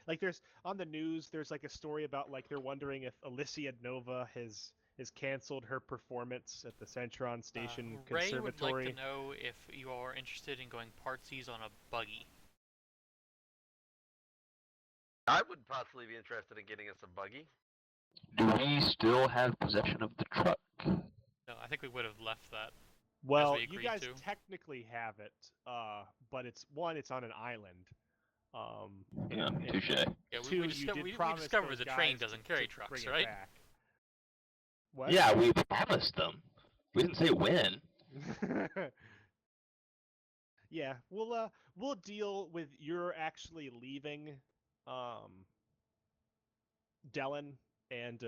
like there's on the news there's like a story about like they're wondering if Alicia Nova has canceled her performance at the Centron Station Conservatory. Ray would like to know if you are interested in going partsies on a buggy. I would possibly be interested in getting us a buggy. Do we still have possession of the truck? No, I think we would have left that. Well, you guys technically have it, but it's on an island. Yeah, touche. Yeah, we discovered the train doesn't carry trucks, right? What? Yeah, we promised them. We didn't say when. Yeah, we'll deal with your actually leaving, Dellen, and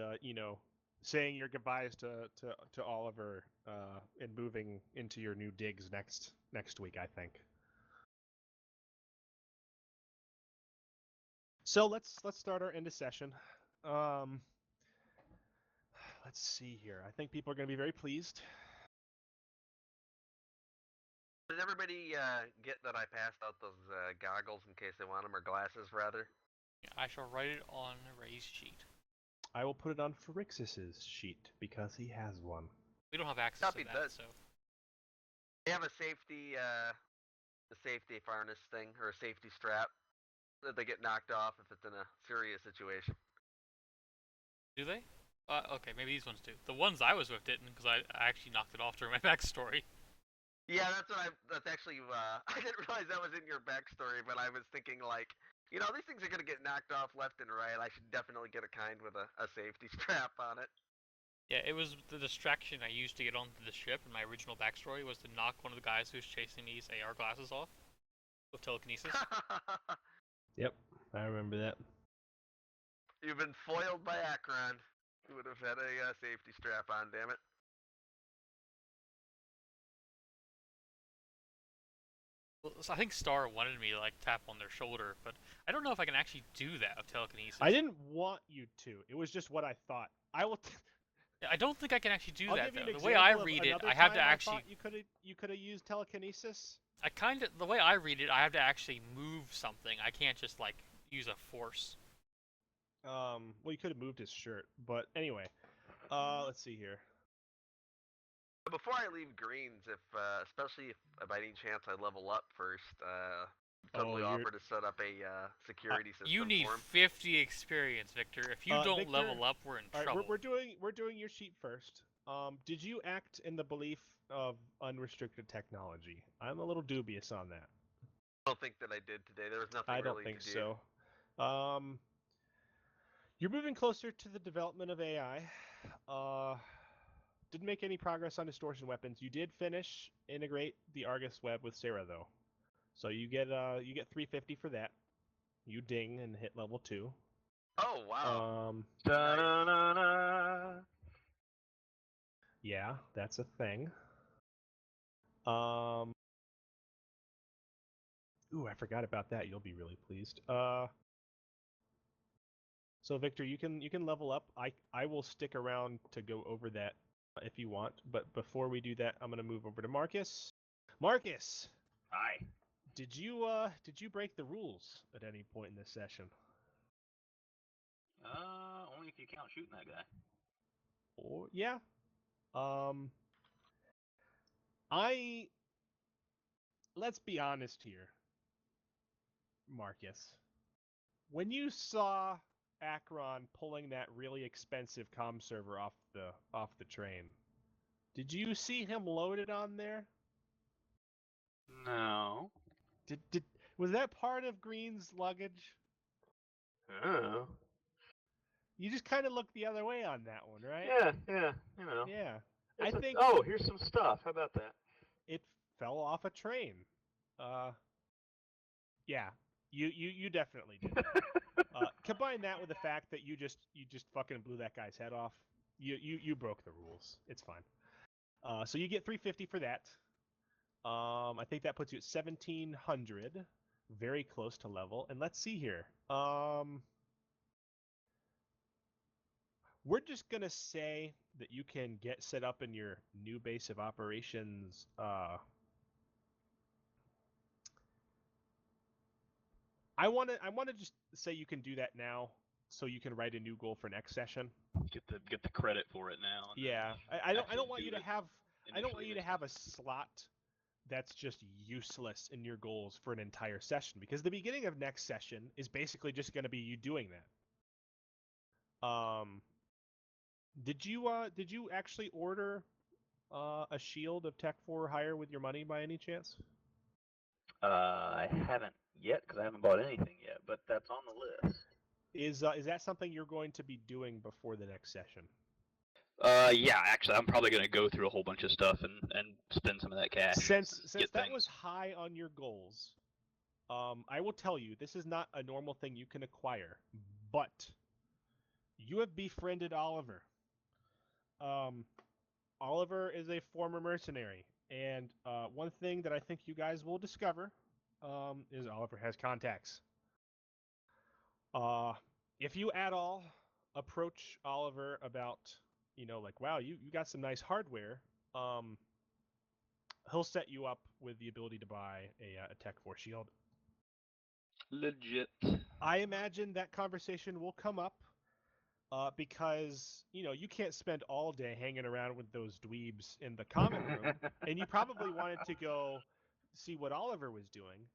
saying your goodbyes to Oliver, and moving into your new digs next week, I think. So let's start our end of session. Let's see here. I think people are going to be very pleased. Did everybody get that I passed out those goggles in case they want them, or glasses rather? Yeah, I shall write it on Ray's sheet. I will put it on Phrixus's sheet because he has one. We don't have access to that, so. They have a safety harness thing or a safety strap that they get knocked off if it's in a serious situation. Do they? Okay, maybe these ones do. The ones I was with didn't, because I actually knocked it off during my backstory. Yeah, that's actually, I didn't realize that was in your backstory, but I was thinking, like, You know, these things are going to get knocked off left and right. I should definitely get a kind with a safety strap on it. Yeah, it was the distraction I used to get onto the ship in my original backstory was to knock one of the guys who's chasing me's AR glasses off with telekinesis. Yep, I remember that. You've been foiled by Akron. You would have had a safety strap on, damn it. Well, so I think Star wanted me to like tap on their shoulder, but I don't know if I can actually do that with telekinesis. I didn't want you to. It was just what I thought. I will. I don't think I can actually do that though. The way I read it, I have to actually. You could have used telekinesis. The way I read it, I have to actually move something. I can't just like use a force. Well, you could have moved his shirt, but anyway. Let's see here. Before I leave Greens, if especially if by any chance I level up first, totally offer to set up a security system. You need 50 experience, Victor. If you don't Victor, level up, we're in trouble. We're doing your sheet first. Did you act in the belief of unrestricted technology? I'm a little dubious on that. I don't think that I did today. There was nothing really to do. I don't think so. You're moving closer to the development of AI. Didn't make any progress on distortion weapons. You did integrate the Argus web with Sarah though, so you get 350 for that. You ding and hit level 2. Oh wow. Yeah, that's a thing. Ooh, I forgot about that. You'll be really pleased. So Victor, you can level up. I will stick around to go over that if you want, but before we do that, I'm gonna move over to Marcus. Marcus. Hi. Did you break the rules at any point in this session? Only if you count shooting that guy. Or yeah. Let's be honest here, Marcus. When you saw Akron pulling that really expensive comm server off the train, did you see him loaded on there? No. Was that part of Green's luggage? Oh. You just kind of looked the other way on that one, right? Yeah, you know. Yeah. I think. Oh, here's some stuff. How about that? It fell off a train. Yeah. You definitely did. Combine that with the fact that you just fucking blew that guy's head off. You broke the rules. It's fine. So you get 350 for that. I think that puts you at 1700, very close to level. And let's see here. We're just gonna say that you can get set up in your new base of operations. I want to just say you can do that now, so you can write a new goal for next session. Get the credit for it now. Yeah, I don't want you to have a slot that's just useless in your goals for an entire session, because the beginning of next session is basically just going to be you doing that. Did you actually order a shield of Tech 4 higher with your money by any chance? I haven't yet, because I haven't bought anything yet, but that's on the list. Is that something you're going to be doing before the next session? Yeah, actually, I'm probably going to go through a whole bunch of stuff and spend some of that cash. Since that was high on your goals, I will tell you, this is not a normal thing you can acquire, but you have befriended Oliver. Oliver is a former mercenary, and one thing that I think you guys will discover is Oliver has contacts. If you at all approach Oliver about, like, wow, you got some nice hardware, he'll set you up with the ability to buy a Tech 4 shield. Legit. I imagine that conversation will come up because, you can't spend all day hanging around with those dweebs in the common room, and you probably wanted to go see what Oliver was doing,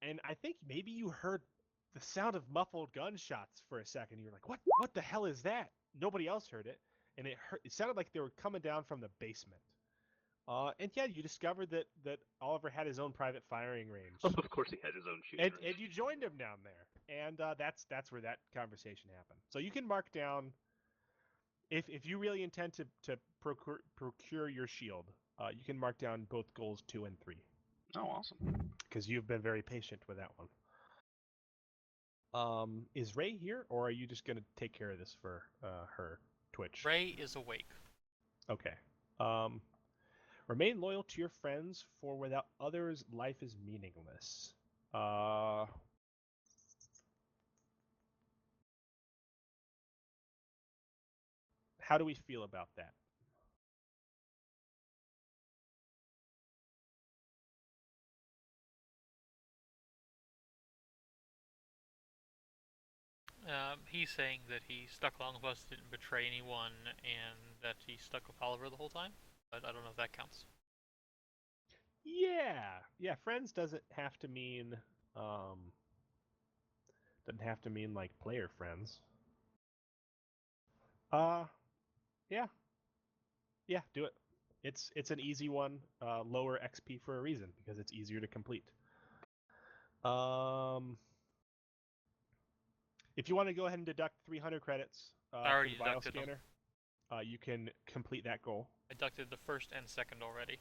and I think maybe you heard the sound of muffled gunshots for a second. You're like, what the hell is that? Nobody else heard it, and it sounded like they were coming down from the basement. And yeah, you discovered that Oliver had his own private firing range. Of course he had his own shooting range. And you joined him down there. and that's where that conversation happened. So you can mark down if you really intend to procure your shield, you can mark down both goals 2 and 3. Oh, awesome! Because you've been very patient with that one. Is Ray here, or are you just gonna take care of this for her Twitch? Ray is awake. Okay. Remain loyal to your friends, for without others, life is meaningless. How do we feel about that? He's saying that he stuck along with us, didn't betray anyone, and that he stuck with Oliver the whole time. But I don't know if that counts. Yeah. Friends doesn't have to mean like player friends. Yeah, do it. It's an easy one. Lower XP for a reason, because it's easier to complete. If you want to go ahead and deduct 300 credits I already for the deducted scanner, you can complete that goal. I deducted the first and second already.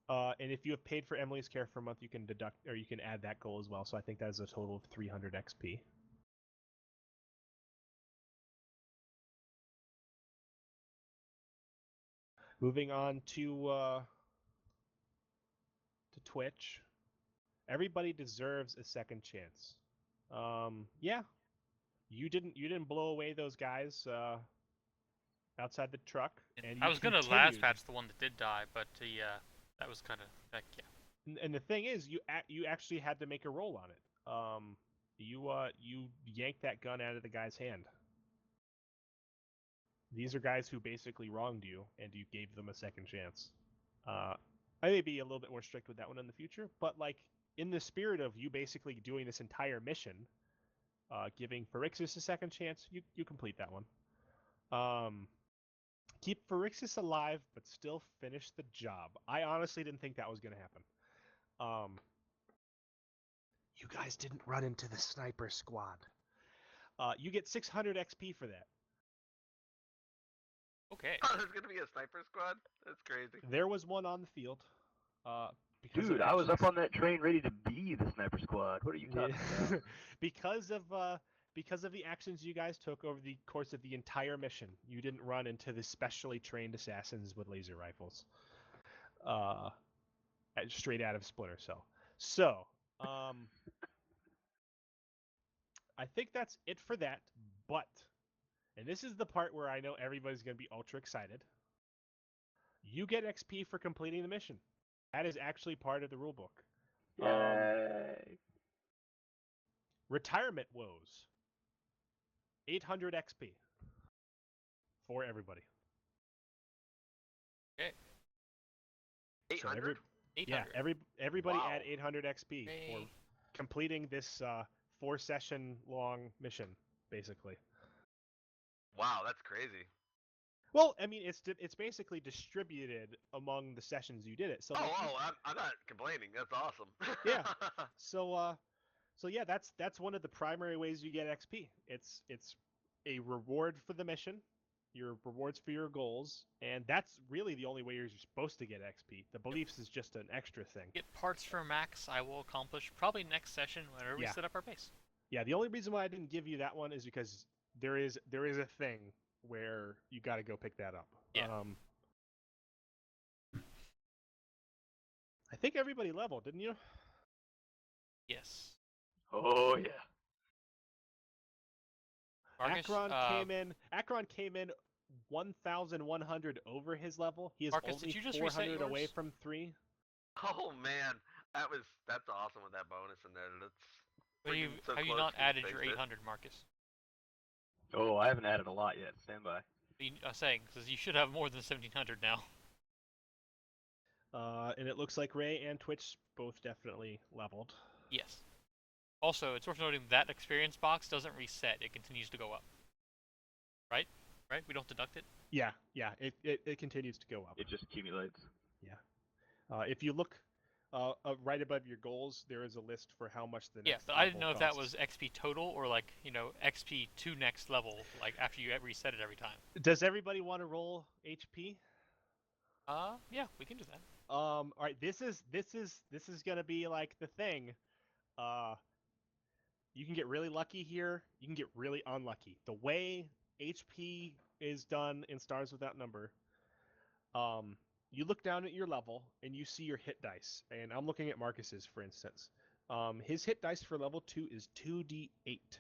And if you have paid for Emily's care for a month, you can deduct, or you can add that goal as well. So I think that is a total of 300 XP. Moving on to Twitch. Everybody deserves a second chance. Yeah, you didn't blow away those guys outside the truck, and I was gonna last patch the one that did die, but that was kind of like, yeah. And the thing is, you actually had to make a roll on it. You yanked that gun out of the guy's hand. These are guys who basically wronged you, and you gave them a second chance. I may be a little bit more strict with that one in the future, but like in the spirit of you basically doing this entire mission, giving Pharixus a second chance, you complete that one. Keep Pharixus alive, but still finish the job. I honestly didn't think that was going to happen. You guys didn't run into the sniper squad. You get 600 XP for that. Okay. Oh, there's gonna be a sniper squad? That's crazy. There was one on the field. Dude, I was up on that train ready to be the sniper squad. What are you talking about? because of the actions you guys took over the course of the entire mission, you didn't run into the specially trained assassins with laser rifles. Straight out of Splinter Cell. So, I think that's it for that, but, and this is the part where I know everybody's going to be ultra excited, you get XP for completing the mission. That is actually part of the rulebook. Yay. Retirement woes. 800 XP. For everybody. Okay. 800? Yeah, everybody Wow. add 800 XP for completing this 4-session long mission, basically. Wow, that's crazy. Well, I mean, it's basically distributed among the sessions you did it. So I'm not complaining. That's awesome. Yeah. So yeah, that's one of the primary ways you get XP. It's a reward for the mission, your rewards for your goals, and that's really the only way you're supposed to get XP. The beliefs is just an extra thing. Get parts for Max. I will accomplish probably next session whenever we set up our base. Yeah, the only reason why I didn't give you that one is because there is a thing where you got to go pick that up. Yeah. I think everybody leveled, didn't you? Yes. Oh yeah. Marcus, Akron came in 1,100 over his level. He is Marcus, only did you just 400 away yours? from 3. Oh man, that's awesome with that bonus in there. That's have you not added your 800, Marcus? Oh, I haven't added a lot yet. Stand by. Saying, because you should have more than 1,700 now. And it looks like Ray and Twitch both definitely leveled. Yes. Also, it's worth noting that experience box doesn't reset; it continues to go up. Right? We don't deduct it. Yeah. It continues to go up. It just accumulates. Yeah. If you look right above your goals, there is a list for how much the next. Yeah, but I didn't know if that was XP total or like XP to next level, like after you reset it every time. Does everybody want to roll HP? Yeah, we can do that. All right, this is gonna be like the thing. You can get really lucky here. You can get really unlucky. The way HP is done in Stars Without Number, you look down at your level and you see your hit dice. And I'm looking at Marcus's, for instance. His hit dice for level 2 is 2d8.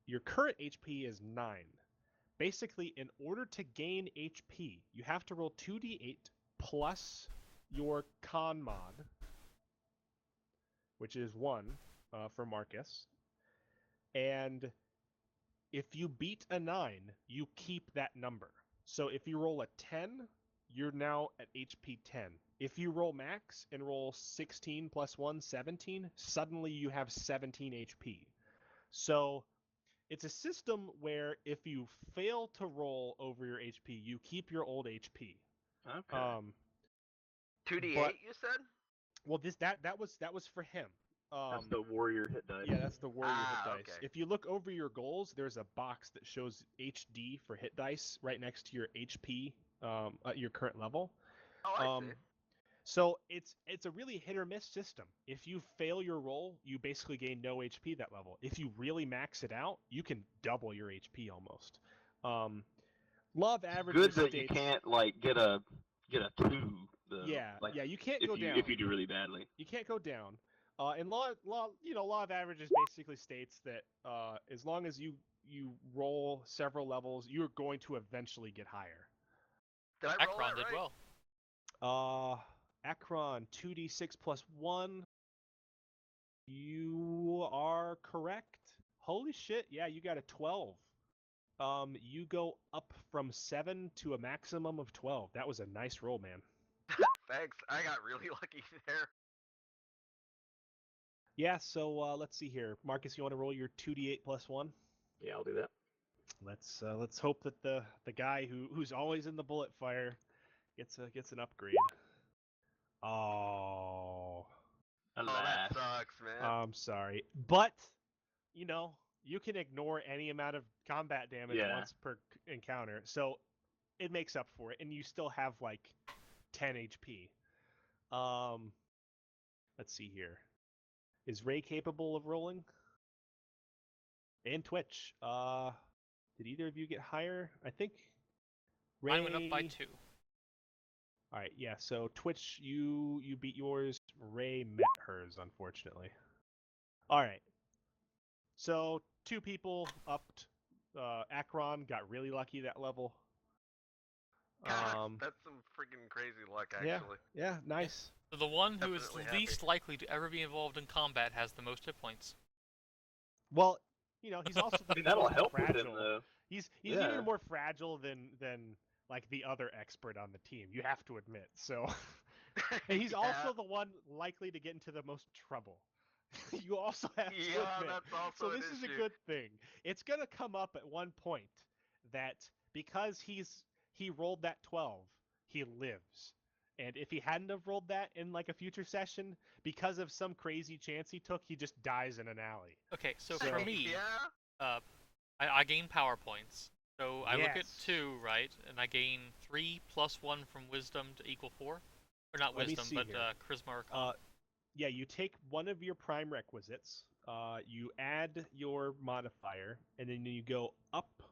Your current HP is 9. Basically, in order to gain HP, you have to roll 2d8 plus your con mod, which is 1 for Marcus. And if you beat a 9, you keep that number. So if you roll a 10, you're now at HP 10. If you roll max and roll 16 plus 1, 17, suddenly you have 17 HP. So it's a system where if you fail to roll over your HP, you keep your old HP. Okay. 2d8, you said? Well, that was for him. That's the warrior hit dice. Yeah, that's the warrior hit dice. Okay. If you look over your goals, there's a box that shows HD for hit dice right next to your HP at your current level. Oh, I see. So it's a really hit or miss system. If you fail your roll, you basically gain no HP that level. If you really max it out, you can double your HP almost. Law of averages. Good that you can't like get a 2. Yeah, like, you can't go down if you do really badly. You can't go down. And law of averages basically states that as long as you roll several levels, you're going to eventually get higher. Did I roll Akron that did right? well. Akron 2d6 plus 1. You are correct. Holy shit! Yeah, you got a 12. You go up from 7 to a maximum of 12. That was a nice roll, man. Thanks. I got really lucky there. Yeah, so let's see here. Marcus, you want to roll your 2d8 plus 1? Yeah, I'll do that. Let's hope that the guy who's always in the bullet fire gets an upgrade. Oh, that sucks, man. I'm sorry, but you can ignore any amount of combat damage once per encounter, so it makes up for it, and you still have like 10 HP. Let's see here. Is Ray capable of rolling? And Twitch. Did either of you get higher? I think Ray... Mine went up by 2. Alright, yeah, so Twitch, you beat yours. Ray met hers, unfortunately. Alright. So, 2 people upped. Akron got really lucky that level. That's some freaking crazy luck, actually. Yeah, nice. So the one who is Definitely least likely to ever be involved in combat has the most hit points. Well, he's also that'll help fragile. with him, though. He's even more fragile than like the other expert on the team. You have to admit. So, and he's also the one likely to get into the most trouble. You also have to admit. That's also so this is a good thing. It's gonna come up at one point that because he rolled that 12, he lives. And if he hadn't have rolled that in like a future session, because of some crazy chance he took, he just dies in an alley. Okay, so for me, I gain power points. So I look at 2, right, and I gain 3 plus 1 from wisdom to equal 4. Or not wisdom, but charisma or con. Yeah, you take one of your prime requisites, you add your modifier, and then you go up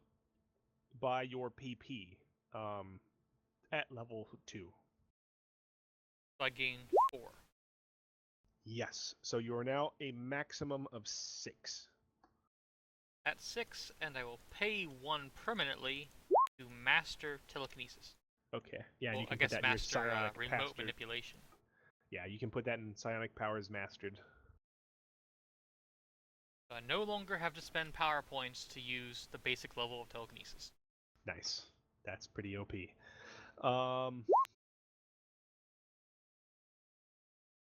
by your PP at level 2. So I gain 4. Yes. So you are now a maximum of 6. At 6, and I will pay 1 permanently to master telekinesis. Okay. Yeah, well, you can I guess put that master in your psionic remote mastered. manipulation. Yeah, you can put that in psionic powers mastered. So I no longer have to spend power points to use the basic level of telekinesis. Nice. That's pretty OP.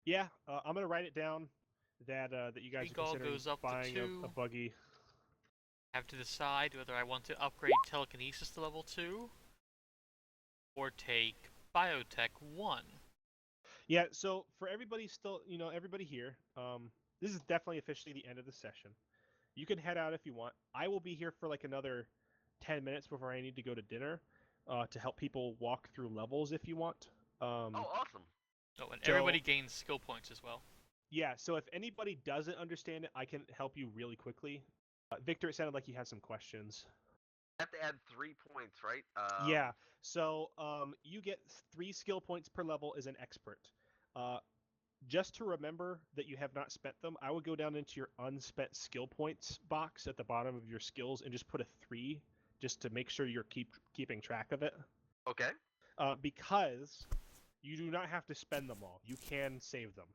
Yeah, I'm gonna write it down that you guys are considering goes up buying to 2. a buggy. I have to decide whether I want to upgrade telekinesis to level 2 or take biotech 1. Yeah, so for everybody still, everybody here, this is definitely officially the end of the session. You can head out if you want. I will be here for like another 10 minutes before I need to go to dinner to help people walk through levels if you want. Oh, awesome. Oh, and everybody gains skill points as well. Yeah, so if anybody doesn't understand it, I can help you really quickly. Victor, it sounded like you had some questions. I have to add 3 points, right? Yeah, so you get 3 skill points per level as an expert. Just to remember that you have not spent them, I would go down into your unspent skill points box at the bottom of your skills and just put a 3 just to make sure you're keeping track of it. Okay. Because you do not have to spend them all. You can save them.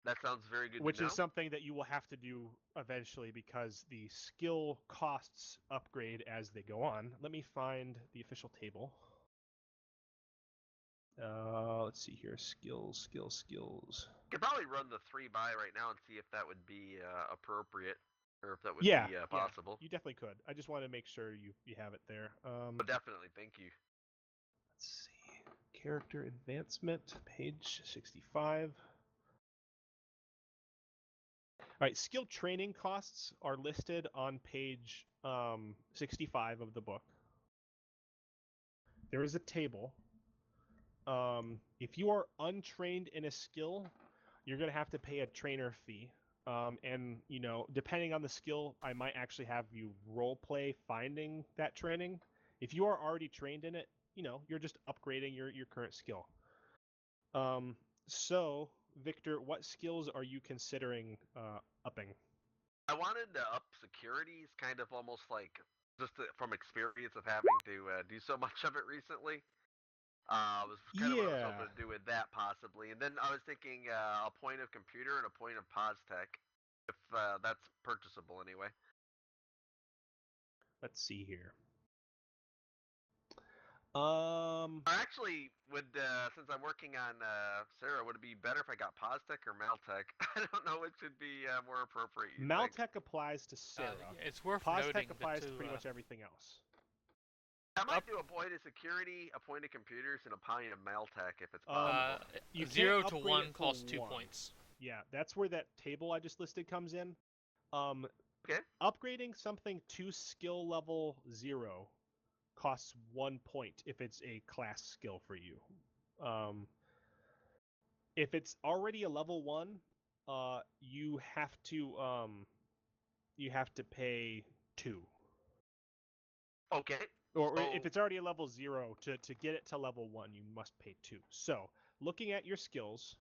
That sounds very good Which to know. is something that you will have to do eventually because the skill costs upgrade as they go on. Let me find the official table. Let's see here. Skills. You could probably run the 3 by right now and see if that would be appropriate, or if that would be possible. You definitely could. I just want to make sure you have it there. But definitely, thank you. Let's see. Character advancement, page 65. All right, skill training costs are listed on page 65 of the book. There is a table. If you are untrained in a skill, you're going to have to pay a trainer fee. And, depending on the skill, I might actually have you role play finding that training. If you are already trained in it, you're just upgrading your current skill. So, Victor, what skills are you considering upping? I wanted to up securities, kind of almost like just from experience of having to do so much of it recently. Was kind of what I was hoping to do with that possibly, and then I was thinking a point of computer and a point of PosTech, if that's purchasable anyway. Let's see here. Actually, since I'm working on Sarah, would it be better if I got PosTech or Maltech? I don't know which would be more appropriate. Maltech applies to Sarah. It's worth PosTech noting applies to pretty much everything else. I might do a point of security, a point of computers, and a point of Maltech if it's possible. 0 to 1 costs 2 points. Yeah, that's where that table I just listed comes in. Okay. Upgrading something to skill level 0 costs 1 point if it's a class skill for you. If it's already a level 1, you have to pay 2. Okay. Or if it's already a level 0, to get it to level 1, you must pay 2. So, looking at your skills,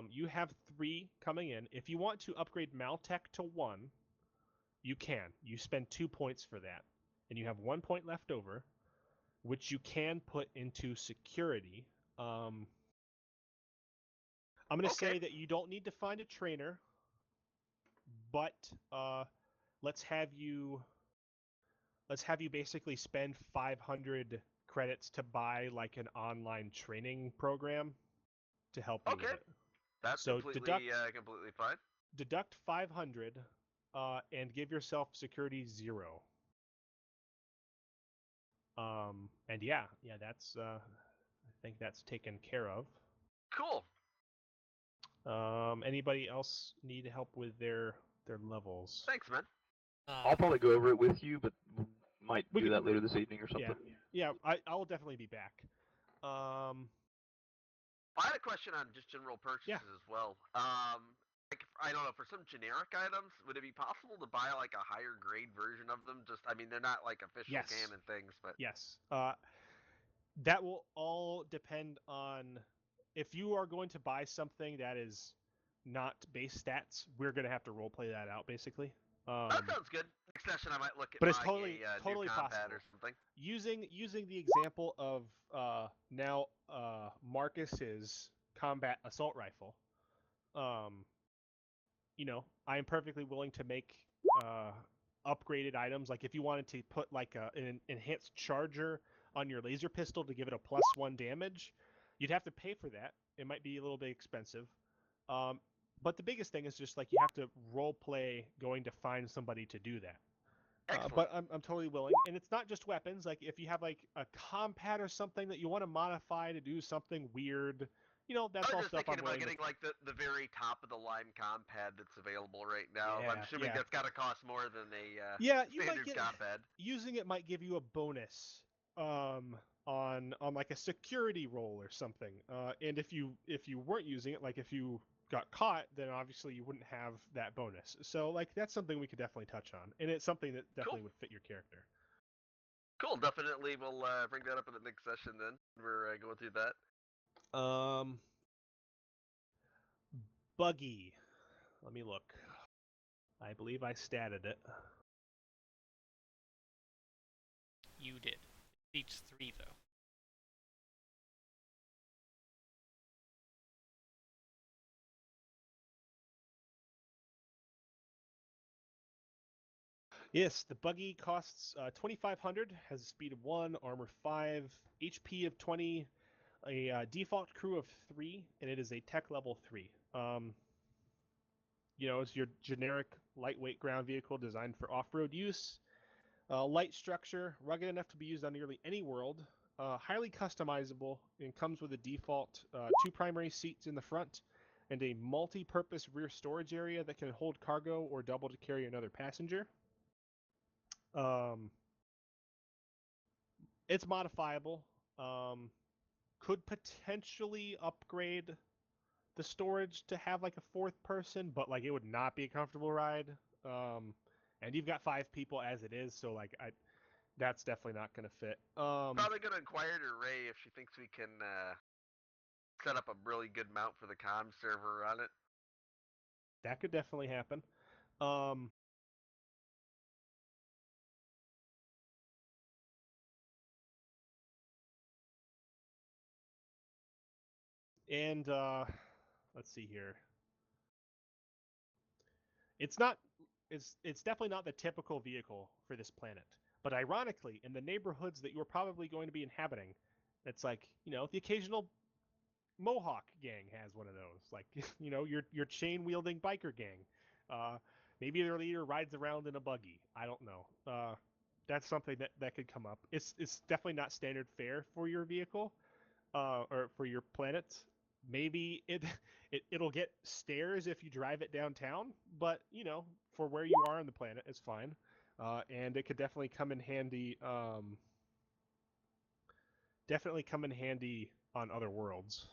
you have 3 coming in. If you want to upgrade Maltech to 1, you can. You spend 2 points for that. And you have 1 point left over, which you can put into security. I'm going to say that you don't need to find a trainer, but let's have you basically spend 500 credits to buy like an online training program to help you with it. That's completely fine. Deduct 500 and give yourself security 0. And yeah, that's I think that's taken care of. Cool. Anybody else need help with their levels? Thanks, man. I'll probably go over it with you, but might do that later this evening or something. Yeah, I will definitely be back. I had a question on just general purchases as well. I don't know, for some generic items, would it be possible to buy like a higher grade version of them? They're not like official canon things, but yes. That will all depend on if you are going to buy something that is not base stats. We're going to have to roleplay that out, basically. That sounds good. Next session, I might look at it's totally new combat possible. or something. Using the example of now Marcus's combat assault rifle, I am perfectly willing to make upgraded items. Like if you wanted to put like an enhanced charger on your laser pistol to give it a +1 damage, you'd have to pay for that. It might be a little bit expensive. But the biggest thing is just like you have to role play going to find somebody to do that. But I'm totally willing, and it's not just weapons. Like if you have like a compat or something that you want to modify to do something weird, that's all stuff I'm thinking about getting like the very top of the line comp pad that's available right now. Yeah, I'm assuming that's got to cost more than a you might get, comp pad. Using it might give you a bonus on like a security roll or something. And if you weren't using it, like if you got caught, then obviously you wouldn't have that bonus. So like that's something we could definitely touch on, and it's something that definitely would fit your character. Cool, definitely we'll bring that up in the next session then. We're going through that. Buggy. Let me look. I believe I statted it. You did. Each 3 though. Yes, the buggy costs 2,500, has a speed of 1, armor 5, HP of 20, a default crew of 3, and it is a tech level 3. It's your generic lightweight ground vehicle designed for off-road use. Light structure, rugged enough to be used on nearly any world. Highly customizable, and comes with a default 2 primary seats in the front and a multi-purpose rear storage area that can hold cargo or double to carry another passenger. It's modifiable. Could potentially upgrade the storage to have like a 4th person, but like it would not be a comfortable ride. And you've got 5 people as it is, so like that's definitely not going to fit. Probably going to inquire to Ray if she thinks we can set up a really good mount for the comm server on it. That could definitely happen. And let's see here. It's definitely not the typical vehicle for this planet. But ironically, in the neighborhoods that you're probably going to be inhabiting, it's like, the occasional Mohawk gang has one of those. Like, your chain-wielding biker gang. Maybe their leader rides around in a buggy. I don't know. That's something that could come up. It's definitely not standard fare for your vehicle, or for your planet. Maybe it'll get stairs if you drive it downtown, but for where you are on the planet, it's fine. And it could definitely come in handy. Definitely come in handy on other worlds.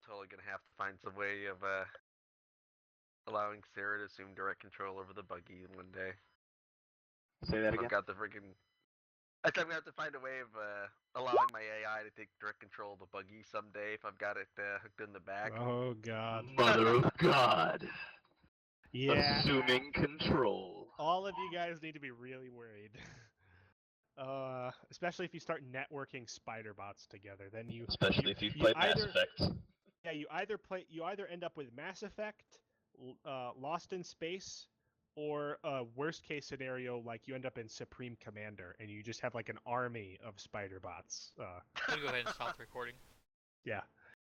Totally gonna have to find some way of allowing Sarah to assume direct control over the buggy one day. Say that again. I've got the freaking. I think I'm gonna have to find a way of allowing my AI to take direct control of the buggy someday if I've got it hooked in the back. Oh God. Mother of God. Yeah. Assuming control. All of you guys need to be really worried. Especially if you start networking spider bots together, then Especially if you play Mass Effect. Yeah, you either end up with Mass Effect, Lost in Space, or worst case scenario, like you end up in Supreme Commander and you just have like an army of spider bots. I'm gonna go ahead and stop the recording. Yeah.